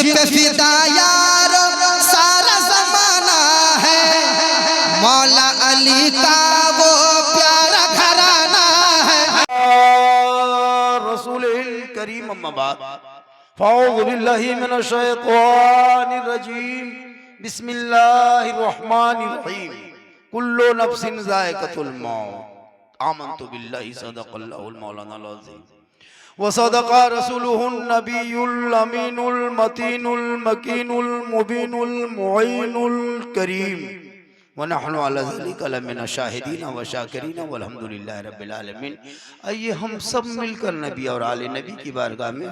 पे फिदा यारो सारा जमाना है, मौला अली का वो प्यारा घराना है। रसूलिल करीम अम्मा बाद फ़अऊज़ु बिल्लाहि मिनश शैतानिर रजीम बिस्मिल्लाहिर रहमानिर रहीम कुल्लु नफ्सिन ज़ाइक़तुल मौत आमन्तु बिल्लाहि सदक़ल्लाहुल मौलानाल अज़ीम व सदक़ा रसूलुहुन नबियुल अमीनुल मतीनुल मकीनुल मुबीनुल मुईनुल करीम व नहनु अला ज़ालिका लमिन शाहिदीन व शाकिरीन वल्हम्दुलिल्लाहि रब्बिल आलमीन। आइए हम सब मिलकर नबी और आले नबी की बारगाह में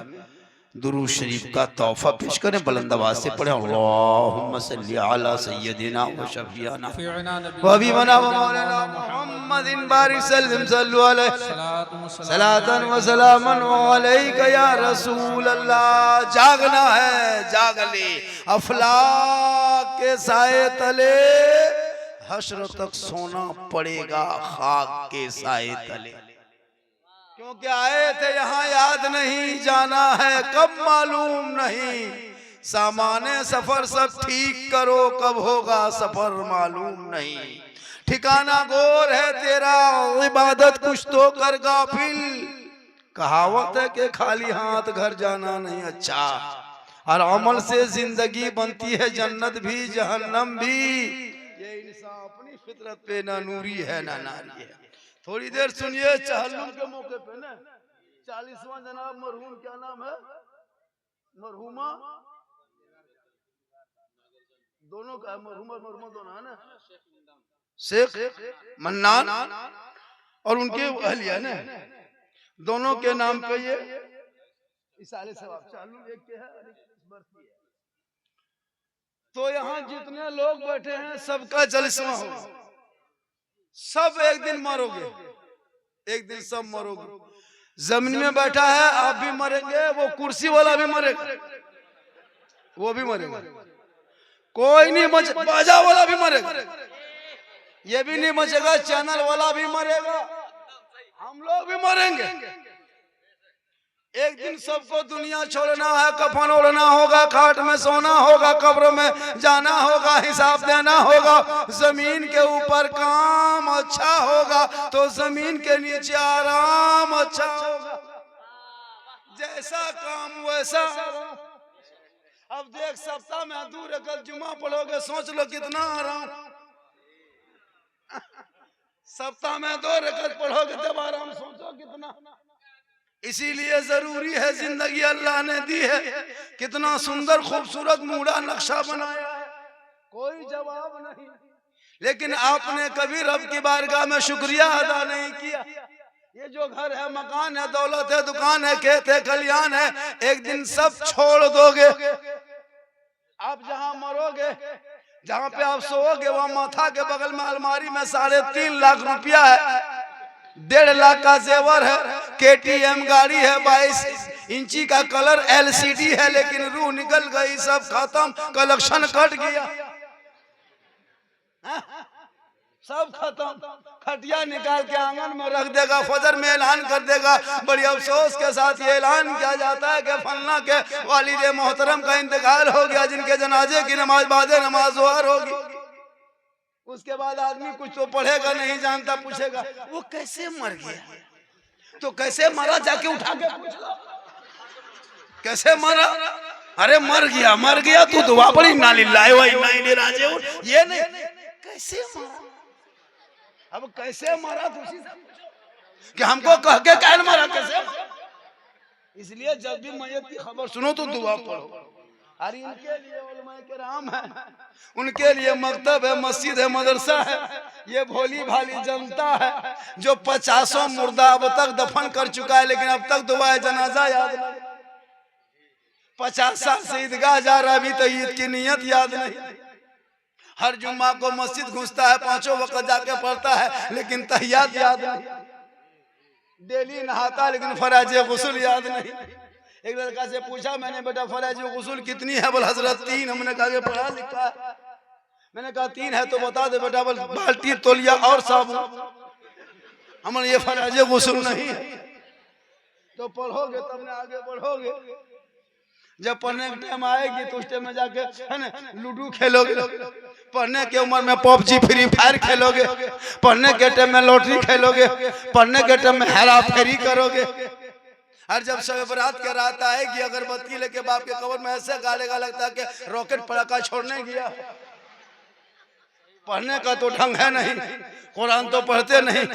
दुरूद शरीफ का तोहफा पेश करें। बुलंद आवाज से पढ़ें अल्लाहुम्मा सल्ली अला सय्यदिना व शफीना व हबीबना व मौलाना मुहम्मदिन बारिक सल्लम सल्लु अलैहि सलातन व सलामन अलैका या रसूल अल्लाह। जागना है जाग ले अफलाक के साए तले, हश्र तक सोना पड़ेगा खाक के साए तले। क्योंकि आए थे यहाँ याद नहीं, जाना है कब मालूम नहीं, सामाने सफर सब ठीक करो कब होगा सफर मालूम नहीं। ठिकाना गोर है तेरा इबादत कुछ तो कर गाफिल, कहावत है कि खाली हाथ घर जाना नहीं अच्छा, और अमल से जिंदगी बनती है जन्नत भी जहन्नम भी। ये इंसान अपनी फितरत पे ना नूरी है ना नारी है। थोड़ी देर सुनिए चहल्लुम के मौके पे ना 40वां जनाब मरहूम, क्या नाम है मरहूमा, दोनों का मरहूमा मरहूमा दोनों है ना, शेख मन्नान और उनके अहलिया ने, दोनों के नाम पे ये इसाले सवाब चहल्लुम एक के है और एक बरसी है। तो यहाँ जितने लोग बैठे हैं सबका जलसा हो, सब एक दिन मरोगे, एक दिन सब मरोगे। जमीन में बैठा है आप भी मरेंगे, वो कुर्सी वाला भी मरेगा, वो भी मरेगा, कोई नहीं बच, बाजा वाला भी मरेगा, ये भी नहीं बचेगा, चैनल वाला भी मरेगा, हम लोग भी मरेंगे। एक दिन सबको दुनिया छोड़ना है, कफन ओढ़ना होगा, खाट में सोना होगा, कब्र में जाना होगा, हिसाब देना होगा। जमीन के ऊपर काम अच्छा होगा तो जमीन के नीचे आराम अच्छा होगा, जैसा काम वैसा। अब देख सप्ताह में दूर कल जुमा पढ़ोगे, सोच लो कितना आराम, सप्ताह में 2 रकअत पढ़ोगे तब आराम, सोचो कितना। इसीलिए जरूरी है, जिंदगी अल्लाह ने दी है, कितना सुंदर खूबसूरत मूड़ा नक्शा बनाया है, कोई जवाब नहीं, लेकिन आपने कभी रब की बारगाह में शुक्रिया अदा नहीं किया। ये जो घर है, मकान है, दौलत है, दुकान है, खेत है, खलियान है, एक दिन सब छोड़ दोगे। आप जहां मरोगे, जहां पे आप सोओगे, वहां माथा के बगल में अलमारी में 3.5 लाख रुपया है, 1.5 लाख का जेवर है, KTM गाड़ी है, 22 इंची का कलर LCD है, लेकिन रूह निकल गई, सब खत्म, कलेक्शन कट गया, सब खत्म। खटिया निकाल के आंगन में रख देगा, फजर में ऐलान कर देगा। बड़ी अफसोस के साथ ये ऐलान किया जाता है कि फलना के वालिद मोहतरम का इंतकाल हो गया, जिनके जनाजे की नमाज बाद नमाज ज़ोहर होगी। उसके बाद आदमी कुछ तो पढ़ेगा नहीं, जानता, पूछेगा वो कैसे मर गया, तो कैसे मरा जाके उठा के पूछ लो, कैसे मरा, अरे मर गया तू दुआ पड़ी ना लिल्लाहि व इन्ना इलैहि राजिऊन, ये नहीं कैसे मरा। अब कैसे मरा तुसी कि हमको कह के कैन मरा, कैसे मरा। इसलिए जब भी मैयत की खबर सुनो तो दुआ पढ़ो। अरे इनके लिए उलमाए किराम है, उनके लिए मकतब है, मस्जिद है, मदरसा है, ये भोली भाली जनता है जो 50 मुर्दा अब तक दफन कर चुका है, लेकिन अब तक दुआए जनाजा याद नहीं। 50 साल से ईदगाह जा रहा, अभी तो ईद की नियत याद नहीं। हर जुम्मा को मस्जिद घुसता है, 5 वक्त जाके पढ़ता है, लेकिन तहियात याद नहीं। डेली नहाता लेकिन फराज गुस्ल याद नहीं। एक लड़का से पूछा मैंने, बेटा फराज गुस्ल कितनी है? बोल हजरत 3। हमने कहा पढ़ा लिखा है? मैंने कहा 3 है तो बता दे बेटा। बोल बाल्टी तौलिया और साबुन। हमने ये फराज गुस्ल नहीं है। तो पढ़ोगे तब ने आगे बढ़ोगे। जब पढ़ने के टाइम आएगी तो उस टाइम में जाके है ना लूडो खेलोगे, पढ़ने के उम्र में पबजी फ्री फायर खेलोगे, पढ़ने के टाइम में लॉटरी खेलोगे, पढ़ने के टाइम में हेरा फेरी करोगे। और जब शब बरात के रात आएगी अगरबत्ती लेके बाप के कब्र में ऐसे गालेगा लगता है कि रॉकेट पटाखा छोड़ने गया। पढ़ने का तो ढंग है नहीं, कुरान तो पढ़ते नहीं,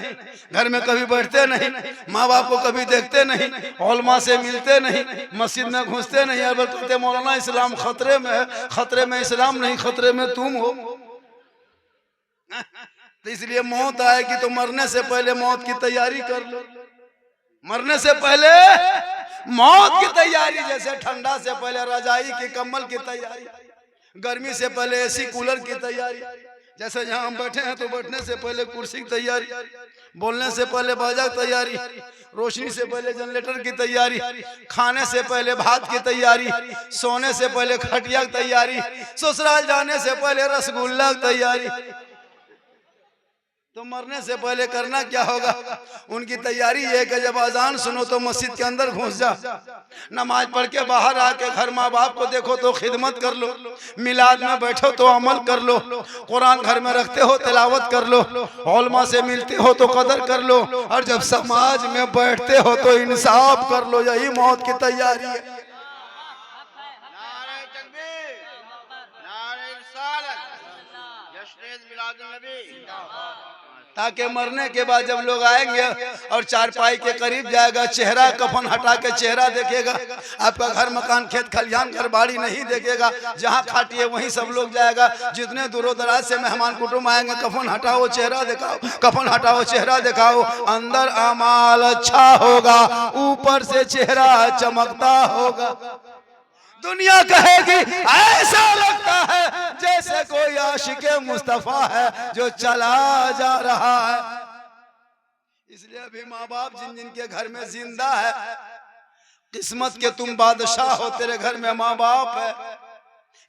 घर में कभी बैठते नहीं, माँ बाप को कभी देखते नहीं, उलमा से मिलते नहीं, मस्जिद में घुसते नहीं। अब कहते मौलाना इस्लाम खतरे में है। खतरे में इस्लाम नहीं, खतरे में तुम हो। तो इसलिए मौत आएगी तो मरने से पहले मौत की तैयारी कर लो। मरने से पहले मौत की तैयारी, जैसे ठंडा से पहले रजाई की कंबल की तैयारी, गर्मी से पहले एसी कूलर की तैयारी, जैसे जहां हम बैठे हैं तो बैठने से पहले कुर्सी की तैयारी, बोलने से पहले बाजा की तैयारी, रोशनी से पहले जनरेटर की तैयारी, खाने से पहले भात की तैयारी, सोने से पहले खटिया की तैयारी, ससुराल जाने से पहले रसगुल्ला की तैयारी। तो मरने से पहले करना क्या होगा? उनकी तैयारी है कि जब अजान सुनो तो मस्जिद के अंदर घुस जा, नमाज पढ़ के बाहर आके घर माँ बाप को देखो तो खिदमत कर लो, मिलाद में बैठो तो अमल कर लो, कुरान घर में रखते हो तिलावत कर लो, उलमा से मिलते हो तो कदर कर लो, और जब समाज में बैठते हो तो इंसाफ कर लो। यही मौत की तैयारी है। ताकि मरने के बाद जब लोग आएंगे और चारपाई के करीब जाएगा, चेहरा कफन हटा के चेहरा देखेगा, आपका घर मकान खेत खलिहान घर बाड़ी नहीं देखेगा, जहाँ खाटिए वहीं सब लोग जाएगा। जितने दूरों दराज से मेहमान कुटुंब आएंगे, कफन हटाओ चेहरा दिखाओ, कफन हटाओ चेहरा दिखाओ। अंदर अमाल अच्छा होगा, ऊपर से चेहरा चमकता होगा। दुनिया कहेगी ऐसा लगता है जैसे कोई आशिके मुस्तफा है जो चला जा रहा है। इसलिए अभी माँ बाप जिन जिन के घर में जिंदा है, किस्मत के तुम बादशाह हो, तेरे घर में माँ बाप है।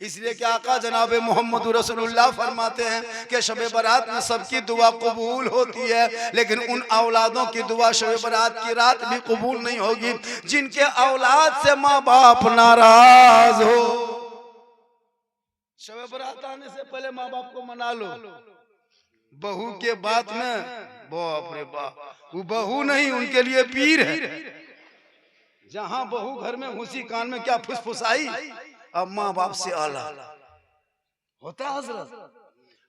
इसलिए कि आका जनाब मोहम्मद रसूलुल्लाह फरमाते हैं कि शब बरात में सबकी दुआ कबूल होती है, लेकिन उन औलादों की दुआ शब बरात की रात भी कबूल नहीं होगी जिनके औलाद से माँ बाप नाराज हो। शब बरात आने से पहले माँ बाप को मना लो। बहू के बात में बाप रे बाप, वो बहू नहीं उनके लिए पीर है। जहां बहू घर में घुसी कान में क्या फुसफुसाई, अब माँ बाप से आला होता है हजरत।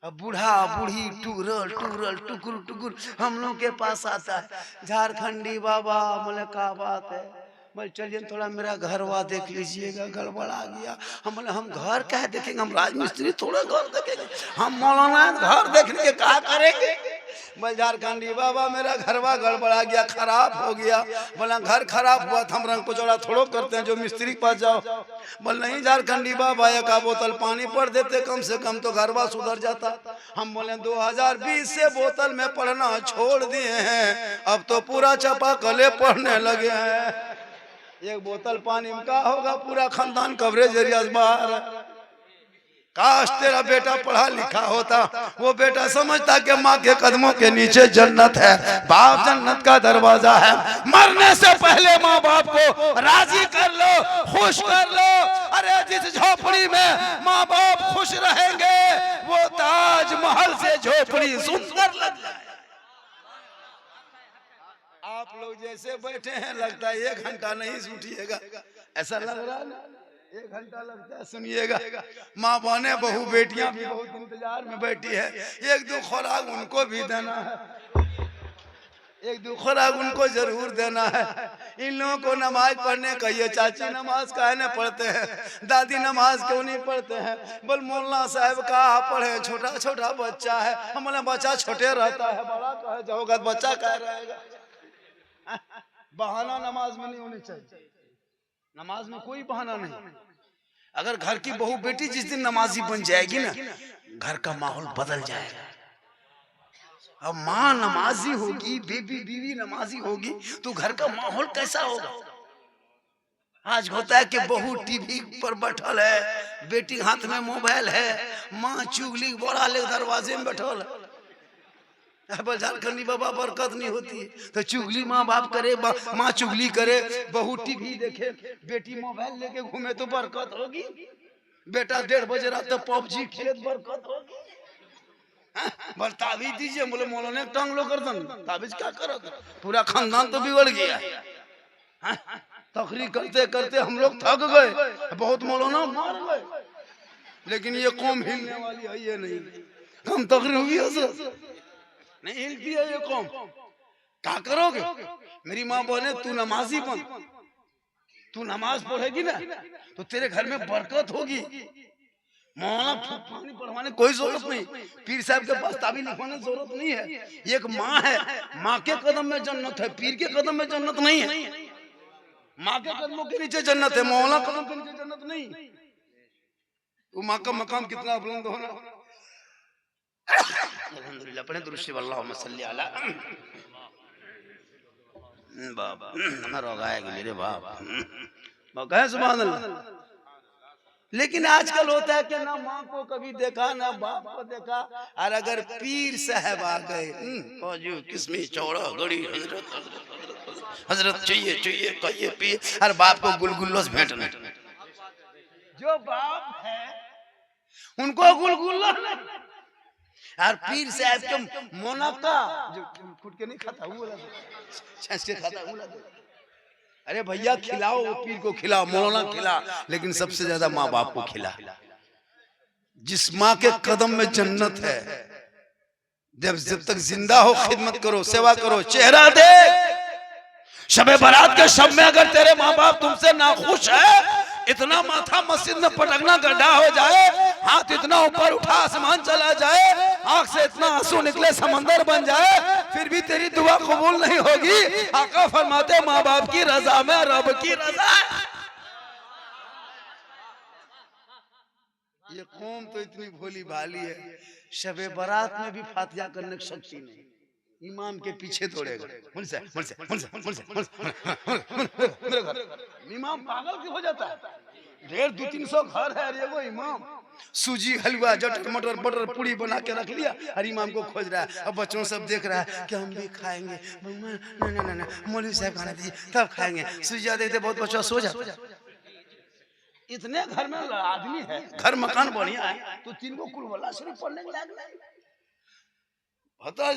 अब बूढ़ा बूढ़ी टुरल टुरल टुकुर टुकुर हम लोग के पास आता है, झारखंडी बाबा बोले क्या बात है, बोले चलिए थोड़ा मेरा घरवा देख लीजिएगा, गड़बड़ा गया। हम बोले हम घर क्या देखेंगे, हम राजमिस्त्री थोड़ा घर देखेंगे, हम मौलाना घर देखने के क्या करेंगे। बोले झारखंडी बाबा मेरा घरवा गड़बड़ा गया, खराब हो गया। बोला घर खराब हुआ तो हम रंग पुचौड़ा थोड़ो करते हैं जो मिस्त्री के पास जाओ। बोले नहीं झारखंडी बाबा एक बोतल पानी पड़ देते कम से कम तो घरवा सुधर जाता। हम बोले 2020 से बोतल में पढ़ना छोड़ दिए हैं, अब तो पूरा चापा कले पढ़ने लगे हैं। एक बोतल पानी में का होगा, पूरा खानदान कवरेज एरिया बाहर। काश तेरा बेटा पढ़ा लिखा होता, वो बेटा समझता कि माँ के कदमों के नीचे जन्नत है, बाप जन्नत का दरवाजा है। मरने से पहले माँ बाप को राजी कर लो, खुश कर लो। अरे जिस झोपड़ी में माँ बाप खुश रहेंगे वो ताजमहल से झोपड़ी सुंदर लग जाए। आप लोग जैसे बैठे हैं लगता है 1 घंटा नहीं सूटिएगा, ऐसा लग रहा है ना 1 घंटा लगता है। सुनिएगा, माँ बहने बहू बेटियां भी बहुत इंतजार में बैठी है। 1-2 खुराक उनको भी देना है, 1-2 खुराक उनको जरूर देना है। इन लोगों को नमाज पढ़ने कहिए, चाची नमाज काहे न पढ़ते हैं, दादी नमाज क्यों नहीं पढ़ते हैं। बोल मौलाना साहब कहा पढ़े, छोटा छोटा बच्चा है। हम बोले बच्चा छोटे रहता है, बड़ा कहे जाओगा बच्चा कह रहेगा। बहाना नमाज में नहीं होनी चाहिए, नमाज में कोई बहाना नहीं। अगर घर की बहू बेटी जिस दिन नमाजी बन जाएगी ना, घर का माहौल बदल जाएगा। अब माँ नमाजी होगी, बीवी नमाजी होगी तो घर का माहौल कैसा होगा। आज होता है कि बहू टीवी पर बैठल है, बेटी हाथ में मोबाइल है, माँ चुगली बड़ा ले दरवाजे में बैठल अब झारखंडी बाबा बरकत नहीं होती है तो चुगली माँ बाप करे, माँ चुगली करे, बहू टीवी देखे, बेटी मोबाइल लेके घूमे तो बरकत होगी। बेटा 1:30 बजे रात तक पबजी खेले तो बरकत होगी। बस ताबीज दीजिए, बोले मौलाना टांग लो गर्दन, ताबीज क्या करोगे, पूरा खानदान तो बिगड़ गया। तकरीर करते करते हम लोग थक गए, बहुत मौलाना मार गए, लेकिन ये कौम हिलने वाली है ये नहीं। हम तकरीर होगी नहीं हिलती है ये कौम, क्या करोगे। मेरी माँ बोले तू नमाजी बन, तू नमाज पढ़ेगी ना तो तेरे घर में बरकत होगी। मौलाना पानी पढ़वाने कोई जरूरत नहीं, पीर साहब के पास ताबीज लिखवाने की जरूरत नहीं है। एक माँ है, माँ के कदम में जन्नत है, पीर के कदम में जन्नत नहीं है। माँ के कदमों के नीचे जन्नत है, मौलाना कदम के नीचे जन्नत नहीं। वो माँ का मकाम कितना बुलंद होना। अल्हम्दुलिल्लाह, पढ़े दुरूद शरीफ, अल्लाहुम्मा सल्ली अला बाबा। हमारा रोगाएगी मेरे बाप, कहे सुभान अल्लाह। लेकिन आजकल होता है कि ना माँ को कभी देखा ना बाप को देखा, और अगर पीर साहब आ गए किसमें चौड़ा गड़ी हजरत चाहिए चाहिए कहिए पिए, और बाप को गुलगुल्लों से भेंटने। जो बाप है उनको गुलगुल्ला, और पीर साहब के मोनक्का जो फुट के नहीं खाता वो खाता वो। अरे भैया खिलाओ, वो पीर को खिलाओ, मौलाना खिला, लेकिन सबसे ज्यादा माँ बाप को खिला। जिस माँ के कदम में जन्नत है, जब तक जिंदा हो खिदमत करो, सेवा करो, चेहरा दे। शबे बारात के शब में अगर तेरे माँ बाप तुमसे नाखुश है, इतना माथा मस्जिद में पटकना गड्ढा हो जाए, हाथ इतना ऊपर उठा आसमान चला जाए, आंख से इतना आंसू निकले समंदर बन जाए, फिर भी तेरी दुआ कबूल नहीं होगी। आका फरमाते माँ बाप की रजा में रब की रजा। ये कौम तो इतनी भोली भाली है, शबे बारात में भी फातिहा करने की शक्ति नहीं, इमाम के पीछे दौड़ेगा। इमाम पागल क्यों हो जाता है, 150-200 घर है, ये वो इमाम सूजी हलवा जटर मटर बटर पूरी बना के रख लिया, और इमाम को खोज रहा है। अब बच्चों सब देख रहा है कि हम भी खाएंगे, ना मौलवी साहब खाना दीजिए तब खाएंगे। सूजिया देखते बहुत बच्चा सो जाता। इतने घर में आदमी है, घर मकान बढ़िया है, तो 3 को कुल शरीफ पढ़ने के लायक नहीं। होता है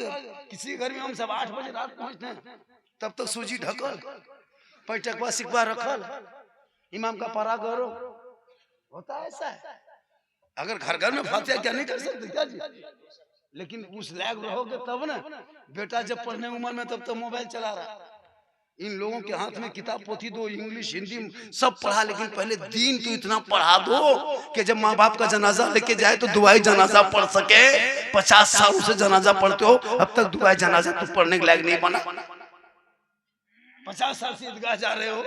किसी घर में हम सब 8 बजे रात पहुंचते हैं, तब तक सूजी ढकल, पैटकवा सिकवा रखल, इमाम का परा गौरव होता है। ऐसा है अगर घर घर में फातिहा क्या नहीं कर सकते क्या जी। लेकिन उस लायक रहोगे तब ना। बेटा जब पढ़ने उम्र में तब तो मोबाइल चला रहा। इन लोगों के हाथ में किताब पोथी दो, इंग्लिश हिंदी सब पढ़ा, लेकिन पहले दीन तो इतना पढ़ा दो कि जब माँ बाप का जनाजा लेके जाए तो दुआई जनाजा पढ़ सके। 50 साल से जनाजा पढ़ते हो, अब तक दुआई जनाजा तो पढ़ने के लायक नहीं बना। 50 साल से ईदगाह जा रहे हो,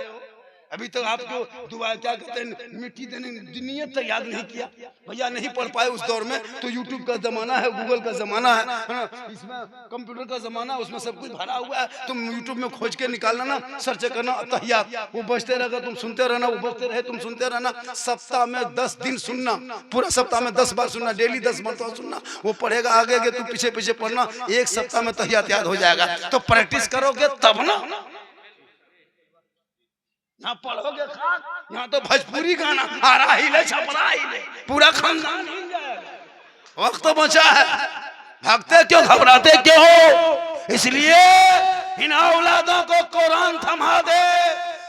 अभी तक आपको दुआ क्या कहते हैं मिट्टी देने नीयत तक याद नहीं किया। भैया नहीं पढ़ पाए उस दौर में, तो यूट्यूब का जमाना है, गूगल का जमाना है ना, इसमें कंप्यूटर का जमाना है, उसमें सब कुछ भरा हुआ है। तुम यूट्यूब में खोज के निकालना ना, सर्च करना तहियात, वो बजते रहेगा, तुम सुनते रहना, वो बजते रहे तुम सुनते रहना। सप्ताह में 10 दिन सुनना, पूरा सप्ताह में 10 बार सुनना, डेली 10 मरतबा सुनना। वो पढ़ेगा आगे आगे, तुम पीछे पीछे पढ़ना, 1 सप्ताह में तहियात याद हो जाएगा। तो प्रैक्टिस करोगे तब ना, यहाँ पढ़ोगे खाक, यहाँ तो भोजपुरी गाना आ रहा ही ले, छपरा ही ले, पूरा खानदान हिल जाएगा। वक्त तो बचा है, भागते क्यों, घबराते क्यों हो। इसलिए इन औलादों को कुरान थमा दे,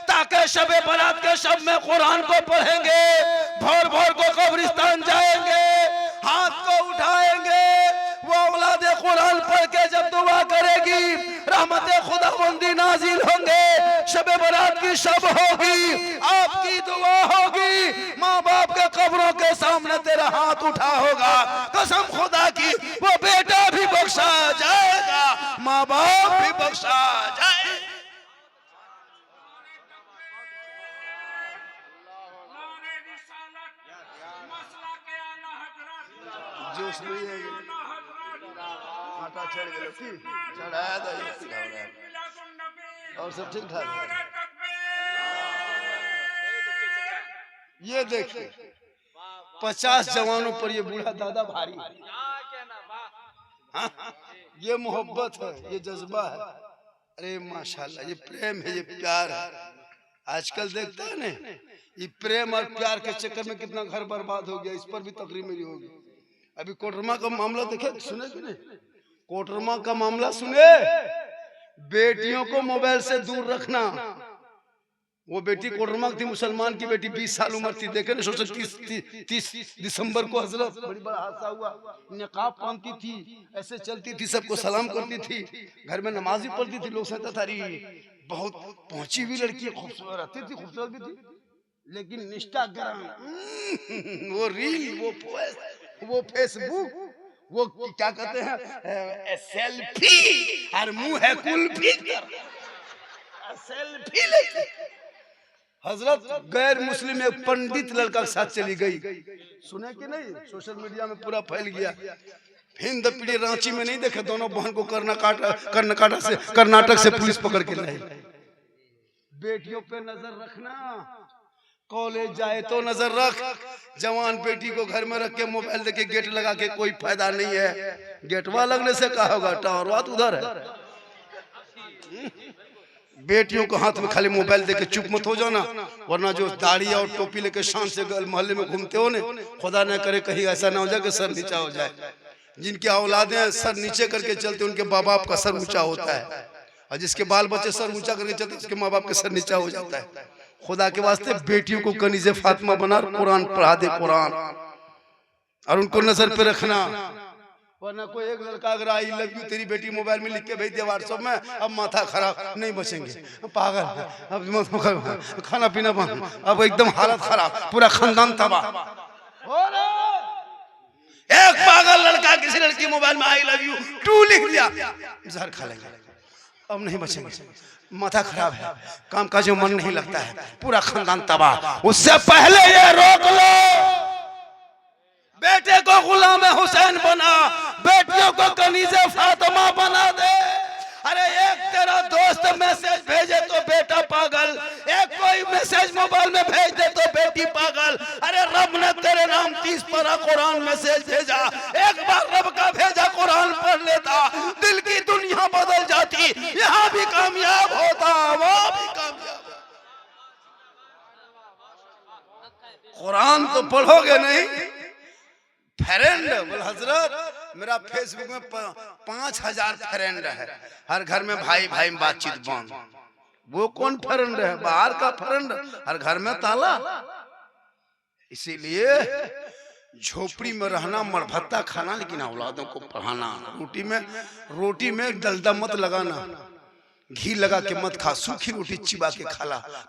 ताकि शबे बारात के शब में कुरान को पढ़ेंगे, भोर भोर को कब्रिस्तान जाएंगे, हाथ को उठाएंगे, वो औलाद कुरान पढ़ के जब दुआ करेगी, रहमत खुदाबंदी नाजिल होंगे, शबे बारात की शब होगी, आपकी दुआ होगी, माँ बाप के कब्रों के सामने तेरा हाथ उठा होगा। कसम खुदा की वो बेटा भी बख्शा जाएगा, माँ बाप भी बख्शा जाए। जोश नहीं है, आटा चढ़ गया की चढ़ाया था और सब ठीक ठाक है। ये देखिए 50 जवानों पर ये बूढ़ा दादा भारी। हाँ? ये मोहब्बत है, ये जज्बा है। अरे माशाल्लाह, ये प्रेम है, ये प्यार है। आजकल देखते हैं ना, ये प्रेम और प्यार के चक्कर में कितना घर बर्बाद हो गया। इस पर भी तकरीर मेरी होगी। अभी कोटरमा का मामला देखे, सुने कि नहीं? कोटरमा का मामला सुने। बेटियों को मोबाइल से दूर रखना। वो बेटी कोटरमा थी, मुसलमान की बेटी, 20 साल उम्र थी। देखे ना, 30 दिसंबर को हजरत बड़ी बड़ा हादसा हुआ। निकाब पहनती थी, ऐसे चलती थी, सबको सलाम करती थी, घर में नमाज भी पढ़ती थी। लोग कहते थे बहुत पहुंची हुई लड़की, खूबसूरत रहती थी, खूबसूरत भी थी। लेकिन इंस्टाग्राम, वो रील, वो फेसबुक, वो क्या कहते हैं, सेल्फी, और मुंह है कुल्फी, सेल्फी लेके हजरत गैर मुस्लिम एक पंडित लड़का के साथ चली गई। सुने कि नहीं? सोशल मीडिया में पूरा फैल गया। हिंद पीढ़ी रांची में नहीं देखे, दोनों बहन को कर्नाटक से पुलिस पकड़ के लाई। बेटियों पे नजर रखना। कॉलेज जाए तो नजर रख। जवान बेटी को घर में रख के मोबाइल देके गेट लगा के कोई फायदा नहीं है। गेटवा लगने से क्या होगा, टावरवा तो उधर है। बेटियों को हाथ में खाली मोबाइल देके चुप मत हो जाना, वरना जो दाढ़ी और टोपी लेके शान से मोहल्ले में घूमते हो ने, खुदा न करे कहीं ऐसा ना हो जाए कि सर नीचा हो जाए। जिनकी औलादें सर नीचे करके चलते, उनके माँ बाप का सर ऊंचा होता है, और जिसके बाल बच्चे सर ऊंचा करके चलते, उसके माँ बाप का सर नीचा हो जाता है। खुदा के वास्ते बेटियों को कनीज़े फातिमा बना, कुरान पढ़ा दे, कुरान, और उनको नजर पे रखना। वरना कोई एक लड़का अगर आई लव यू तेरी बेटी मोबाइल में लिख के भेज दे व्हाट्सएप में, अब माथा खराब, नहीं बचेंगे, पागल, अब खाना पीना बंद, अब एकदम हालत खराब, पूरा खानदान तबाह। एक पागल लड़का किसी लड़की मोबाइल में आई लव यू 2 लिख दिया, जहर खा लेंगे, अब नहीं बचेंगे, माथा खराब है, काम काज में मन नहीं लगता है, पूरा खानदान तबाह। उससे पहले ये रोक लो। बेटे को गुलाम हुसैन बना, बेटियों को कनीज़े फातिमा बना दे। अरे एक तेरा दोस्त मैसेज भेजे तो बेटा पागल, एक कोई मैसेज मोबाइल में भेज दे तो बेटी पागल। अरे रब ने तेरे नाम 30 पारा कुरान मैसेज भेजा, एक बार रब का भेजा कुरान पढ़ लेता, दिल की दुनिया बदल जाती, यहाँ भी कामयाब होता, वहाँ भी कामयाब। कुरान तो पढ़ोगे नहीं, फ्रेंड बोल हजरत, मेरा फेसबुक में 5000 फ्रेंड है, हर घर में भाई भाई बातचीत बंद। वो कौन फ्रेंड है? बाहर का फ्रेंड, हर घर में ताला। इसीलिए झोपड़ी में रहना, मरभत्ता खाना, लेकिन औलादों को पढ़ाना। रोटी में डलडा मत लगाना, घी लगा के मत खा, सूखी रोटी चिबा के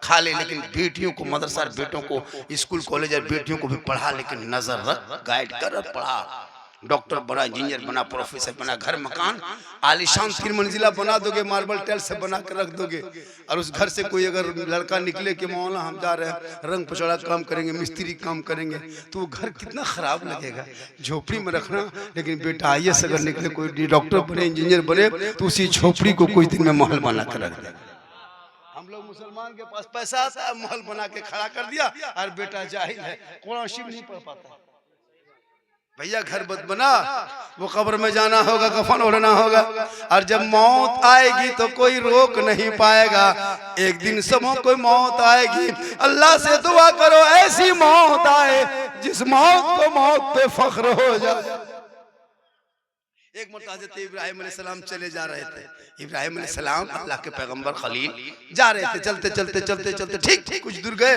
खा ले, लेकिन बेटियों को मदरसा, बेटों को स्कूल कॉलेज और बेटियों को भी पढ़ा, लेकिन नजर रख, गाइड कर, पढ़ा। डॉक्टर बना, इंजीनियर बना, प्रोफेसर बना, घर मकान आलीशान 3 मंजिला बना दोगे, मार्बल टाइल से बना कर रख दोगे, और उस घर से कोई अगर लड़का निकले कि मौला हम जा रहे हैं, रंग पचौड़ा काम करेंगे, मिस्त्री काम करेंगे, तो वो घर कितना खराब लगेगा। झोपड़ी में रखना, लेकिन बेटा IAS अगर निकले, कोई डॉक्टर बने, इंजीनियर बने, तो उसी झोपड़ी को कुछ दिन में महल बना कर रख देगा। हम लोग मुसलमान के पास पैसा आता है, महल बना के खड़ा कर दिया, और बेटा जाहिल है, कुरान शरीफ नहीं पढ़ पाता। भैया घर मत बना, वो कब्र में जाना होगा, कफन ओढ़ना होगा, और जब मौत आएगी तो कोई रोक नहीं पाएगा। एक दिन सबों को मौत आएगी, अल्लाह से दुआ करो ऐसी मौत आए जिस मौत को मौत पे फख्र हो जाए। एक मरतबा हज़रत इब्राहिम अलैहिस्सलाम चले जा रहे थे। इब्राहिम अलैहिस्सलाम अल्लाह के पैगंबर खलील जा रहे थे, चलते चलते चलते चलते ठीक कुछ दूर गए,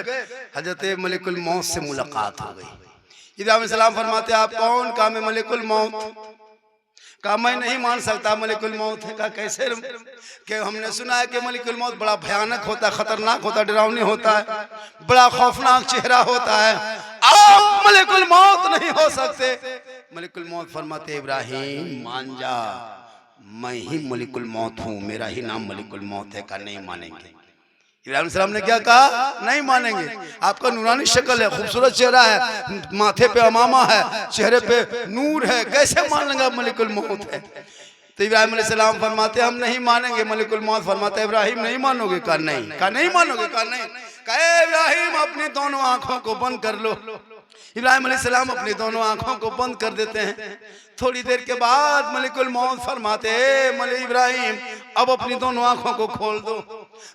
हज़रत मलिकुल मौत से मुलाकात हो गई। इब्राहिम अलैहिस्सलाम फरमाते आप कौन? कहा मैं मलिकुल मौत। कहा मैं नहीं मान सकता मलिकुल मौत है। कहा कैसे? कि हमने सुना है कि मलिकुल मौत बड़ा भयानक होता है, खतरनाक होता है, डरावनी होता है, बड़ा खौफनाक चेहरा होता है, आप मलिकुल मौत नहीं हो सकते। मलिकुल मौत फरमाते इब्राहिम मान जा, मैं ही मलिकुल मौत हूँ, मेरा ही नाम मलिकुल मौत है। कहा नहीं मानेंगे। इब्राहिम सलाम ने क्या कहा? नहीं मानेंगे। आपका नूरानी शक्ल है, खूबसूरत चेहरा है, माथे पे अमामा है, चेहरे पे नूर है, कैसे मान लेंगे मलिकुल मौत है? तो इब्राहिम अलैहिस्सलाम फरमाते हम नहीं मानेंगे। मलिकुल मौत फरमाते इब्राहिम नहीं मानोगे? कहा नहीं। कहा नहीं मानोगे? कहा नहीं। कहा इब्राहिम अपनी दोनों आंखों को बंद कर लो, इब्राहिम अलैहिस्सलाम अपनी दोनों आंखों को बंद कर देते हैं। थोड़ी देर के बाद मलिकुल मौत फरमाते हैं, मलिक इब्राहिम अब अपनी दोनों आंखों को खोल दो।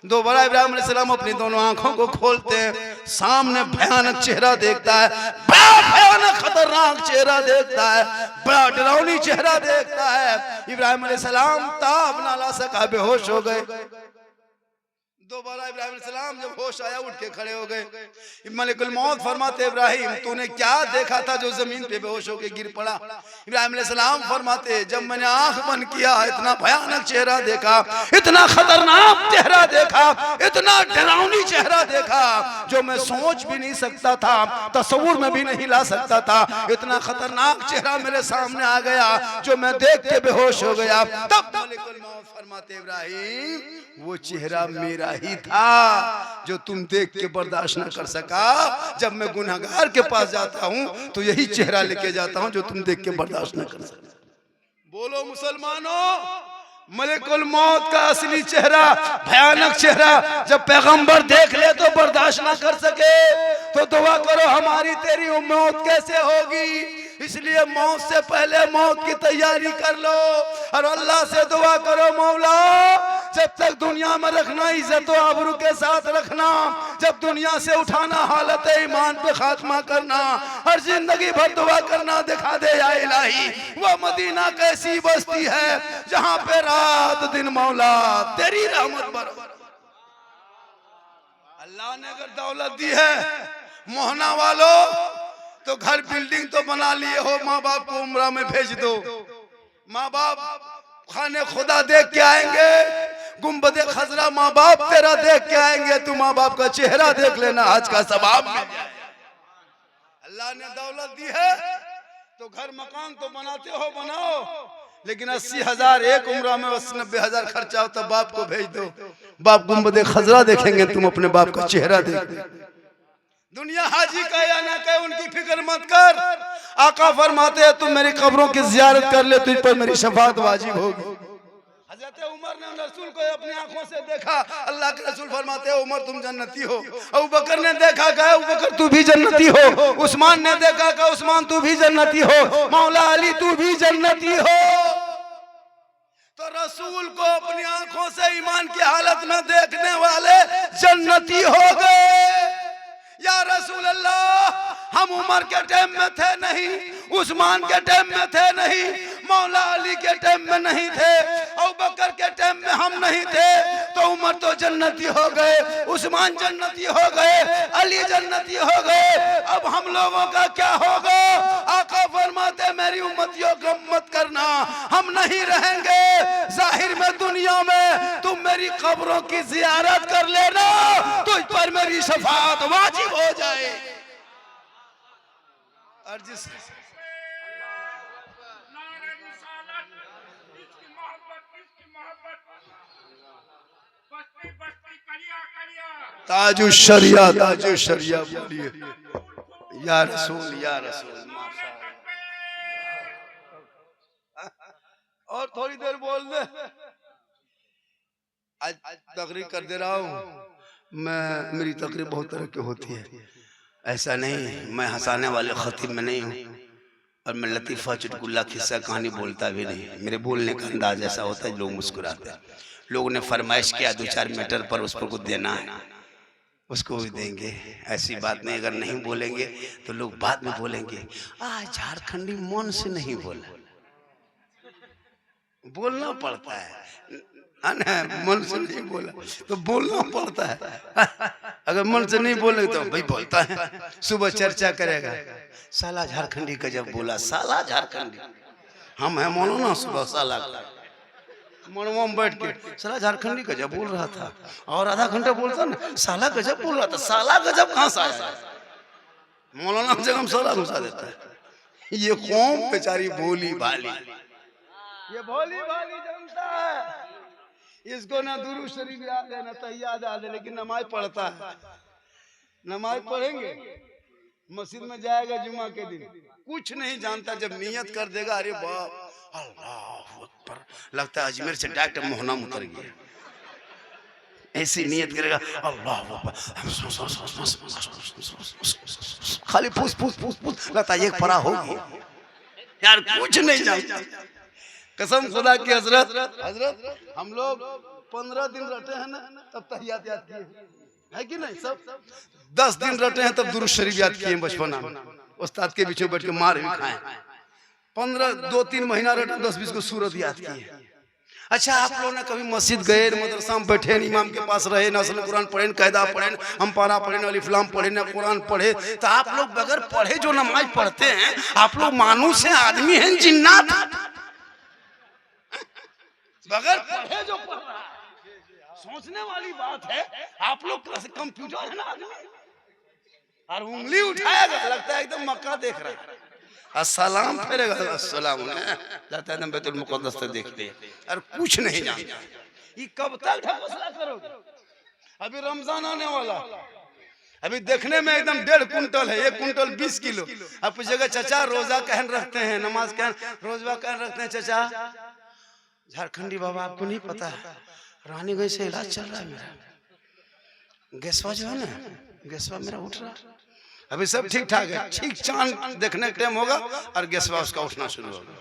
दोबारा इब्राहिम अलैहिस्सलाम अपनी दोनों आंखों को खोलते हैं, सामने भयानक चेहरा देखता है, बड़ा भयानक खतरनाक चेहरा देखता है, बड़ा डरावनी चेहरा देखता है। इब्राहिम अलैहिस्सलाम ताब ना ला सका, बेहोश हो गए। दोबारा इब्राहिम अलैहिस्सलाम जब होश आया उठ के खड़े हो गए। मलिकुल मौत फरमाते इब्राहिम तूने क्या देखा था जो जमीन पे बेहोश होके गिर पड़ा? इब्राहिम अलैहिस्सलाम फरमाते जब मैंने आंख बंद किया इतना भयानक चेहरा देखा, इतना खतरनाक चेहरा देखा, इतना डरावनी चेहरा देखा जो मैं सोच भी नहीं सकता था, तस्वुर में भी नहीं ला सकता था। इतना खतरनाक चेहरा मेरे सामने आ गया जो मैं देख के बेहोश हो गया। तब मलिकुल मौत फरमाते इब्राहिम वो चेहरा मेरा ही था जो तुम देख के बर्दाश्त न कर सका। जब मैं गुनहगार के पास जाता हूं तो यही चेहरा लेके जाता हूं जो तुम देख के बर्दाश्त न कर सका। बोलो मुसलमानों, मलिकुल मौत का असली चेहरा, भयानक चेहरा जब पैगंबर देख ले तो बर्दाश्त ना कर सके तो दुआ करो हमारी तेरी मौत कैसे होगी। इसलिए मौत से पहले मौत की तैयारी कर लो और अल्लाह से दुआ करो, मौला जब तक दुनिया में रखना इज्जत और आबरू के साथ रखना, जब दुनिया से उठाना हालत ईमान पे खात्मा करना, हर जिंदगी भर दुआ करना, दिखा दे या इलाही वो मदीना कैसी बस्ती है जहां पे रात दिन मौला तेरी रहमत बरकत। अल्लाह ने अगर दौलत दी है मोहना वालों तो घर बिल्डिंग तो बना लिए हो, माँ बाप को उम्रा में भेज दो। माँ बाप खाने खुदा देख के आएंगे, गुंबदे खजरा माँ बाप तेरा देख के आएंगे, तू माँ बाप का चेहरा देख लेना, आज का सवाब मिल जाए। अल्लाह ने दौलत दी है तो घर मकान तो बनाते हो बनाओ, लेकिन 80,000 एक उम्रा में 90,000 खर्चा हो तब बाप को भेज दो। बाप गुंबदे खजरा देखेंगे, तुम अपने बाप का चेहरा देख। दुनिया हाजी का या ना कहे उनकी फिक्र मत कर। आका फरमाते हैं तुम मेरी कब्रों की जियारत कर ले, तुझ पर मेरी शफाअत वाजिब होगी। हजरत उमर ने रसूल को अपनी आंखों से देखा, अल्लाह के रसूल फरमाते हैं उमर तुम जन्नती हो। अबू बकर ने देखा, कहा अबू बकर तू भी जन्नती हो। उस्मान ने देखा, कहा उस्मान तू भी जन्नती हो। मौला अली तू भी जन्नती हो। तो रसूल को अपनी आंखों से ईमान की हालत में देखने वाले जन्नती हो गए। या रसूल अल्लाह हम उमर के टाइम में थे नहीं, उस्मान के टाइम में थे नहीं, मौला अली के टाइम में नहीं थे, अबू बकर के टाइम में हम नहीं थे, तो उमर तो जन्नती हो गए, उस्मान जन्नती हो गए, अली जन्नती हो गए, अब हम लोगों का क्या होगा? आका फरमाते मेरी उम्मतियों को मत करना, हम नहीं रहेंगे जाहिर में दुनिया में, तुम मेरी कब्रों की जियारत कर लेना, तुझ पर मेरी शफाअत वाजिब हो जाए। और जिस ताजु शरिया, ताजु शरिया बोलिए या रसूल, या रसूल। और थोड़ी देर बोल दे। आज तकरीर कर दे रहा हूँ मैं, मेरी तकरीर बहुत तरह की होती है, ऐसा नहीं मैं हंसाने वाले खतीब में नहीं हूँ और मैं लतीफ़ा चुटकुला किस्सा कहानी बोलता भी नहीं। मेरे बोलने का अंदाज ऐसा होता है लोग मुस्कुराते हैं। लोगों ने फरमाइश किया 2-4 मीटर पर उस पर कुछ देना है, उसको भी देंगे। ऐसी बात नहीं, अगर नहीं बोलेंगे तो लोग बाद में बोलेंगे आज झारखंडी मन से नहीं बोला। बोलना पड़ता है, मन से नहीं बोला तो बोलना पड़ता है। अगर मन से नहीं बोले तो भाई बोलता है, सुबह चर्चा करेगा, साला झारखंडी का जब बोला, साला झारखंडी हम है मौलाना, सुबह साला मड़वा में बैठ के साला झारखंडी का जब बोल रहा था और आधा घंटा बोलता ना साला गजब बोल रहा था। साला गजब कहाँ से आया? मौलाना की जगह साला घुसा देता है। ये कौम बेचारी भोली भाली, ये भोली भाली जनता है, इसको ना दुरूद शरीफ याद है ना तहियाद याद है, लेकिन नमाज पढ़ता है। नमाज पढ़ेंगे, मस्जिद में जाएगा जुमा के दिन, कुछ नहीं जानता, जब नियत कर देगा अरे बाप अल्लाह अकबर, लगता है अजमेर से डायरेक्ट मोहना उतर गया। ऐसी नियत करेगा अल्लाह खाली फूस फूस फूस फूस लगता है एक परा होगी यार, कुछ नहीं जानता। कसम खुदा की हजरत हम लोग 15 दिन रटे हैं ना तब तहियात याद किए है कि नहीं, सब 10 दिन रटे हैं तब दुरूद शरीफ याद किए बचपना में, उस्ताद के बीच में बैठ के मार भी खाए। 2-3 महीना रटे 10-20 को सूरत याद किए। अच्छा, आप लोगों ने कभी मस्जिद गए, मदरसा में बैठे, इमाम के पास रहे, नस्ल कुरान पढ़े, कायदा पढ़े, हम पारा पढ़े, अलिफ्लाम पढ़े, न कुरान पढ़े, तो आप लोग बगैर पढ़े जो नमाज पढ़ते हैं, आप लोग मानुष हैं, आदमी हैं, जिन्नात? बगैर पढ़े जो पढ़ रहा है, सोचने वाली बात है। आप लोग कंप्यूटर है ना आदमी, और उंगली उठाएगा लगता है एकदम मक्का देख रहा है, अस्सलाम फेरेगा अस्सलाम लगता है एकदम बैतुल मुक़द्दस से देखते हैं, और कुछ नहीं जानता। ये कब तक फैसला करोगे? अभी रमजान आने वाला, अभी देखने में एकदम 1.5 कुंटल है, 1 कुंटल 20 किलो। अब पूछेगा चाचा रोजा कहन रखते हैं, नमाज कहन रोजा कहन रखते हैं चाचा? झारखंडी बाबा आपको नहीं पता है, रानीगंज से इलाज चल रहा है मेरा, गैसवा जो है ना, गैसवा मेरा उठ रहा है। अभी सब ठीक ठाक है, ठीक चांद देखने का टाइम होगा और गैसवा उसका उठना शुरू होगा।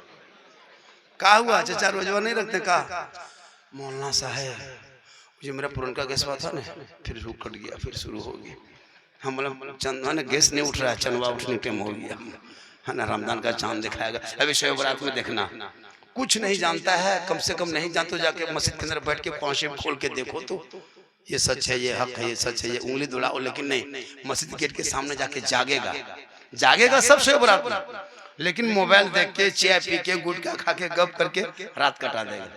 कहा हुआ चाचा रोजवा नहीं रखते? कहा मौलाना साहब जो मेरा पुराना गैसवा था ना, फिर रुक कट गया, फिर शुरू हो गया। हम मतलब चंदा ने गैस नहीं उठ रहा है, चंदवा उठने टाइम हो गया है ना, रमजान का चांद दिखाएगा। अभी शब बरात में देखना, कुछ नहीं जानता है, कम से कम नहीं जानते, जाके मस्जिद के अंदर बैठ के पांचे खोल के देखो तो ये सच है, ये हक है, ये सच है, ये उंगली दुलाओ, लेकिन नहीं, मस्जिद गेट के सामने जाके जागेगा सब शब बरात में, लेकिन मोबाइल देख के, चाय पी के, गुटखा खा के, गप करके रात कटा देगा।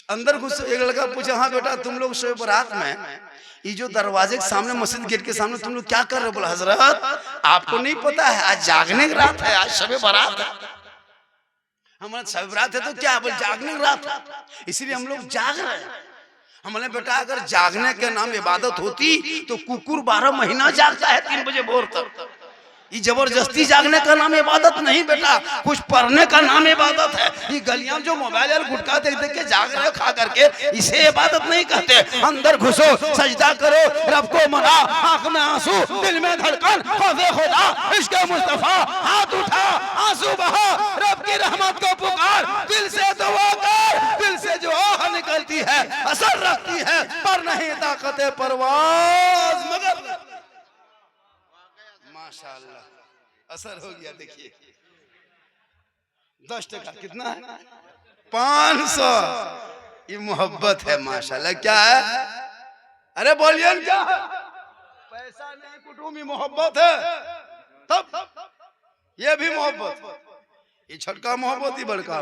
अंदर घुस एक लड़का पूछा, हाँ बेटा तुम लोग शब बरात में ये जो दरवाजे के सामने, मस्जिद गेट के सामने तुम लोग क्या कर रहे हो? बोला हजरत आपको नहीं पता है, आज जागने की रात है, आज शब बरात है। हमारा शब बरात है तो क्या, बोल जागने की रात है, इसीलिए हम लोग जाग रहे हैं। हमने बेटा अगर जागने के नाम इबादत होती तो कुकुर 12 महीना जागता है 3 बजे भोर तक। ये जबरदस्ती जागने का नाम इबादत नहीं बेटा, कुछ पढ़ने का नाम इबादत है। ये गलियां जो मोबाइल और गुटखा देख देख के जाग रहे खा करके, इसे इबादत नहीं कहते। अंदर घुसो, सजदा करो, रब को मना, आंख में आंसू, दिल में धड़कन, खौफे खुदा, इश्क मुस्तफा, हाथ उठा, आंसू बहा, रब की रहमत को पुकार, दिल से दुआ कर, दिल से जो आह निकलती है असर रखती है, पर नहीं ताकत परवाज मगर माशाअल्लाह असर हो गया। देखिए 10 टका कितना है? 500। ये मोहब्बत है माशाअल्लाह। क्या है? अरे बोलिए क्या है? पैसा नहीं कुटुंबी मोहब्बत है। तब ये भी मोहब्बत, ये छोटका मोहब्बत ही बड़का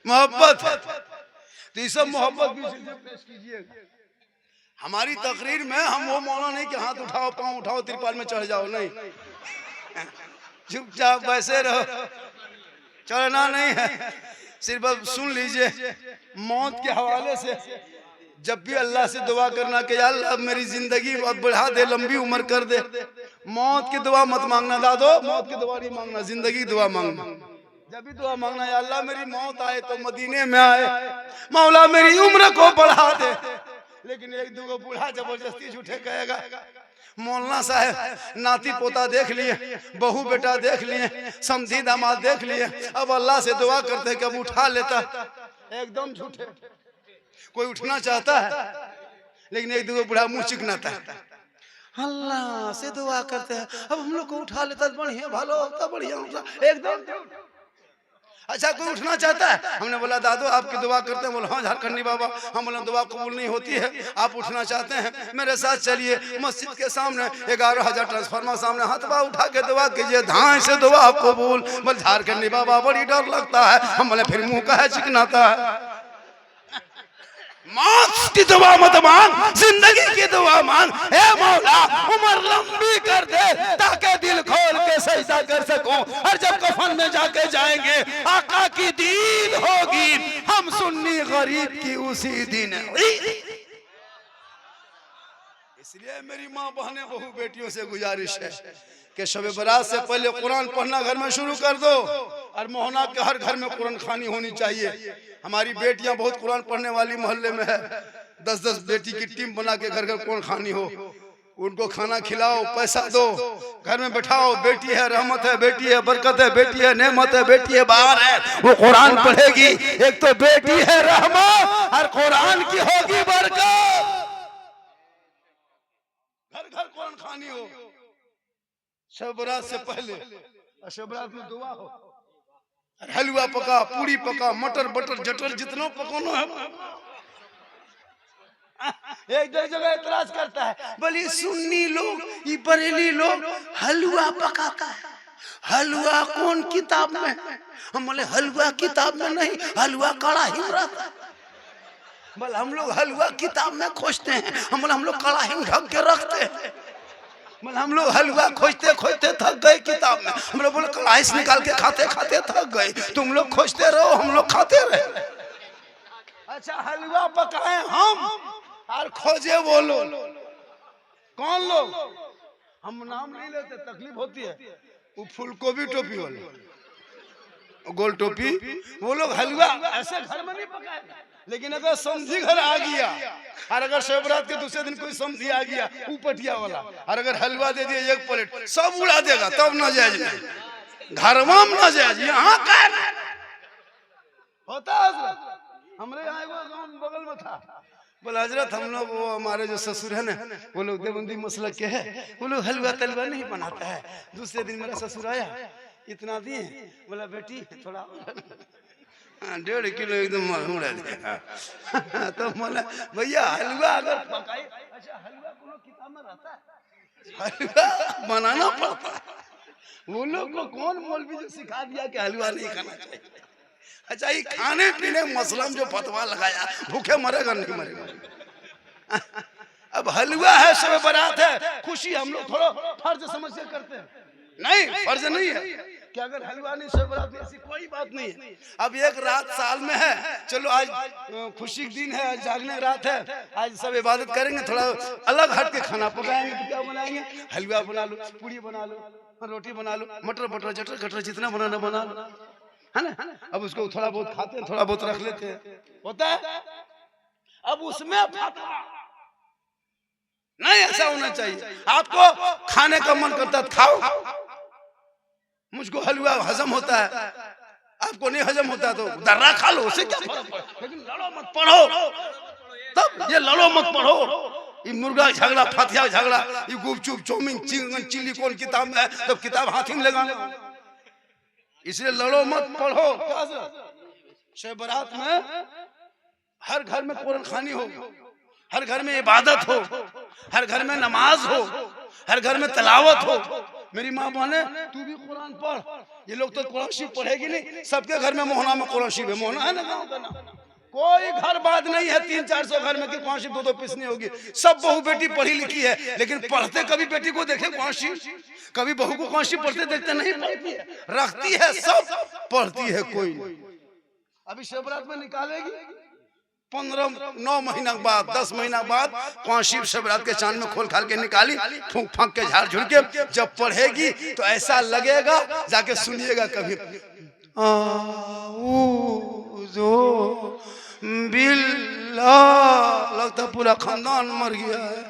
मोहब्बत है। तो ये सब मोहब्बत भी पेश कीजिए। हमारी तकरीर में हम वो मौला नहीं कि हाथ उठाओ, पांव उठाओ, तिरपाल में चढ़ जाओ, नहीं, चुपचाप वैसे रहो, चढ़ना नहीं है। सिर्फ अब सुन लीजिए, मौत के हवाले से जब भी अल्लाह से दुआ करना कि या अल्लाह मेरी जिंदगी बढ़ा दे, लंबी उम्र कर दे। मौत की दुआ मत मांगना दादो, मौत की दुआ नहीं मांगना, जिंदगी दुआ मांगना। जब भी दुआ मांगना या अल्लाह मेरी मौत आए तो मदीने में आए, मौला मेरी उम्र को बढ़ा दे। लेकिन एक दो बूढ़ा जबरदस्ती झूठे कहेगा। मौलाना साहब नाती पोता देख लिए, बहू बेटा देख लिए, समधी दामाद देख लिए, अब अल्लाह से दुआ करते कब उठा लेता। एकदम झूठे। कोई उठना चाहता है लेकिन एक दो बूढ़ा मुंह चिकनाता है, अल्लाह से दुआ करते हैं अब हम लोग को उठा लेता, बढ़िया भालो होता, बढ़िया होता, एकदम। अच्छा कोई उठना चाहता है, हमने बोला दादू आपकी दुआ करते हैं, बोला हाँ झारखंडी बाबा, हम बोला दुआ कबूल नहीं होती है, आप उठना चाहते हैं मेरे साथ चलिए, मस्जिद के सामने 11,000 ट्रांसफार्मर सामने हाथवा उठा के दुआ कीजिए, धान से दुआ कबूल। बोले झारखंडी बाबा बड़ी डर लगता है, हम बोले फिर मुंह का है चिकनाता है। मौत की दुआ मत मांग, जिंदगी की दुआ मांग। हे मौला उम्र लंबी कर दे ताकि दिल खोल के सजदा कर सकूं, और जब कफन में जाके जाएंगे आका की दीद होगी, हम सुन्नी गरीब की उसी दिन। इसलिए मेरी माँ बहनें बहू बेटियों से गुजारिश है कि शब बारात से पहले कुरान पढ़ना घर में शुरू कर दो। और मोहना के हर घर में कुरान खानी होनी चाहिए। हमारी बेटियां बहुत कुरान पढ़ने वाली मोहल्ले में है। 10-10 बेटी की टीम बना के घर घर कुरान खानी हो, उनको खाना खिलाओ, पैसा दो, घर में बैठाओ। बेटी है रहमत है, बेटी है बरकत है, बेटी है नेमत है, बेटी है बाहर है, वो कुरान पढ़ेगी। एक तो बेटी है रहमत और कुरान की होगी बरकत। घर घर कुरान खानी हो शब बारात से पहले। और शब बारात में दुआ हो, हलवा पका, पूरी पका, मटर बटर जटर जितना पकाना है। एक जगह एतराज करता है, बोली सुन्नी लोग, ये बरेली लोग हलवा पकाता है। हलवा कौन किताब में? हम बोले हलवा किताब में नहीं, हलवा कड़ाही में रहता है। बोले हम लोग हलवा किताब में खोजते हैं। हम बोले हम लोग कड़ाही में ढक के रखते हैं। बोले हम लोग हलवा खोजते खोजते थक गए किताब में। हम लोग बोले कड़ाही से निकाल के खाते खाते थक गए। तुम लोग खोजते रहो, हम लोग खाते रहे। अच्छा हलवा पकाए हम और खोजे वो लोग। कौन लोग? हम नाम नहीं लेते, तकलीफ होती है। वो फूलगोभी टोपी वाले, गोल टोपी, वो लोग हलवा ऐसे घर में नहीं पकाएगा। लेकिन अगर समझी घर आ गया और अगर शब बारात के दूसरे दिन कोई समझी आ गया उपटिया वाला और अगर हलवा दे दिया 1 प्लेट, सब उड़ा देगा। तब ना जायज नहीं, घर में ना जायज। यहाँ होता है। हमारे यहाँ गाँव बगल में था, बोला हजरत हम लोग, वो हमारे जो ससुर है ना, वो लोग देवबंदी मसलक के है, वो लोग हलवा तलवा नहीं बनाता है। दूसरे दिन मेरा ससुर आया, इतना दिए, बोला बेटी थोड़ा 1.5 किलो एकदम उड़ा दिया। तो बोला भैया हलवा अगर पकाई, अच्छा हलवा कोनो किताब में रहता है? हलवा बनाना पड़ता है। वो लोग को कौन मौलवी जो सिखा दिया कि हलवा नहीं खाना चाहिए? अच्छा ये खाने पीने मसला में जो फतवा लगाया, भूखे मरेगा नहीं मरेगा। अब हलवा है, शब बारात है, खुशी हम लोग थोड़ा फर्ज समझ के करते हैं। नहीं, फर्ज नहीं है कि अगर हलवा नहीं शब बारात में, ऐसी कोई बात नहीं है। अब एक रात साल में है, चलो आज खुशी का दिन है, आज जागने रात है, आज सब इबादत करेंगे, थोड़ा अलग हट के खाना पकाएंगे। तो क्या बनाएंगे? हलवा बना लो, पूरी बना लो, रोटी बना लो, मटर बटर जटर कटर जितना बनाना बना लो, है ना। अब उसको थोड़ा बहुत खाते हैं, थोड़ा बहुत रख लेते हैं, होता है। अब उसमें नहीं, ऐसा होना चाहिए। आपको खाने का मन करता है खाओ, मुझको हलवा हजम होता है, आपको नहीं हजम होता तो दर्रा खा लो, उसे क्या फर्क पड़ता है। लेकिन लड़ो मत, पढ़ो। तब ये लड़ो मत पढ़ो, ये मुर्गा झगड़ा, फतिया झगड़ा, ये गुपचुप चाउमीन चिकन चिल्ली कौन किताब में है, तब किताब हाथी में लगाना। इसलिए लड़ो मत, पढ़ो। शब बारात में हर घर में कुरान खानी हो, हर घर में इबादत हो, हर घर में नमाज हो, हर घर में तलावत हो। मेरी माँ बहने तू भी कुरान पढ़। ये लोग तो कुरान शरीफ पढ़ेगी नहीं, सबके घर में मोहना में कुरान शरीफ है। मोहना है ना गाँव का नाम, कोई घर बात नहीं है 300-400 घर में कि कुरान शरीफ 2-2 पीस नहीं होगी। सब बहू बेटी पढ़ी लिखी है, लेकिन पढ़ते कभी बेटी को देखे कुरान शरीफ? कभी बहू को कुरान शरीफ पढ़ते देखते नहीं? पढ़ती है, रखती है, सब पढ़ती है, कोई नहीं। अभी शब बारात में निकालेगी 9 महीना बाद, 10 महीना बाद कुरान शरीफ शब बारात के चांद में खोल खाल के निकाली, फूंक फांक के झाड़ झुड़ के जब पढ़ेगी तो ऐसा लगेगा, जाके सुनिएगा कभी, बिल्लाह, लगता पूरा खानदान मर गया है।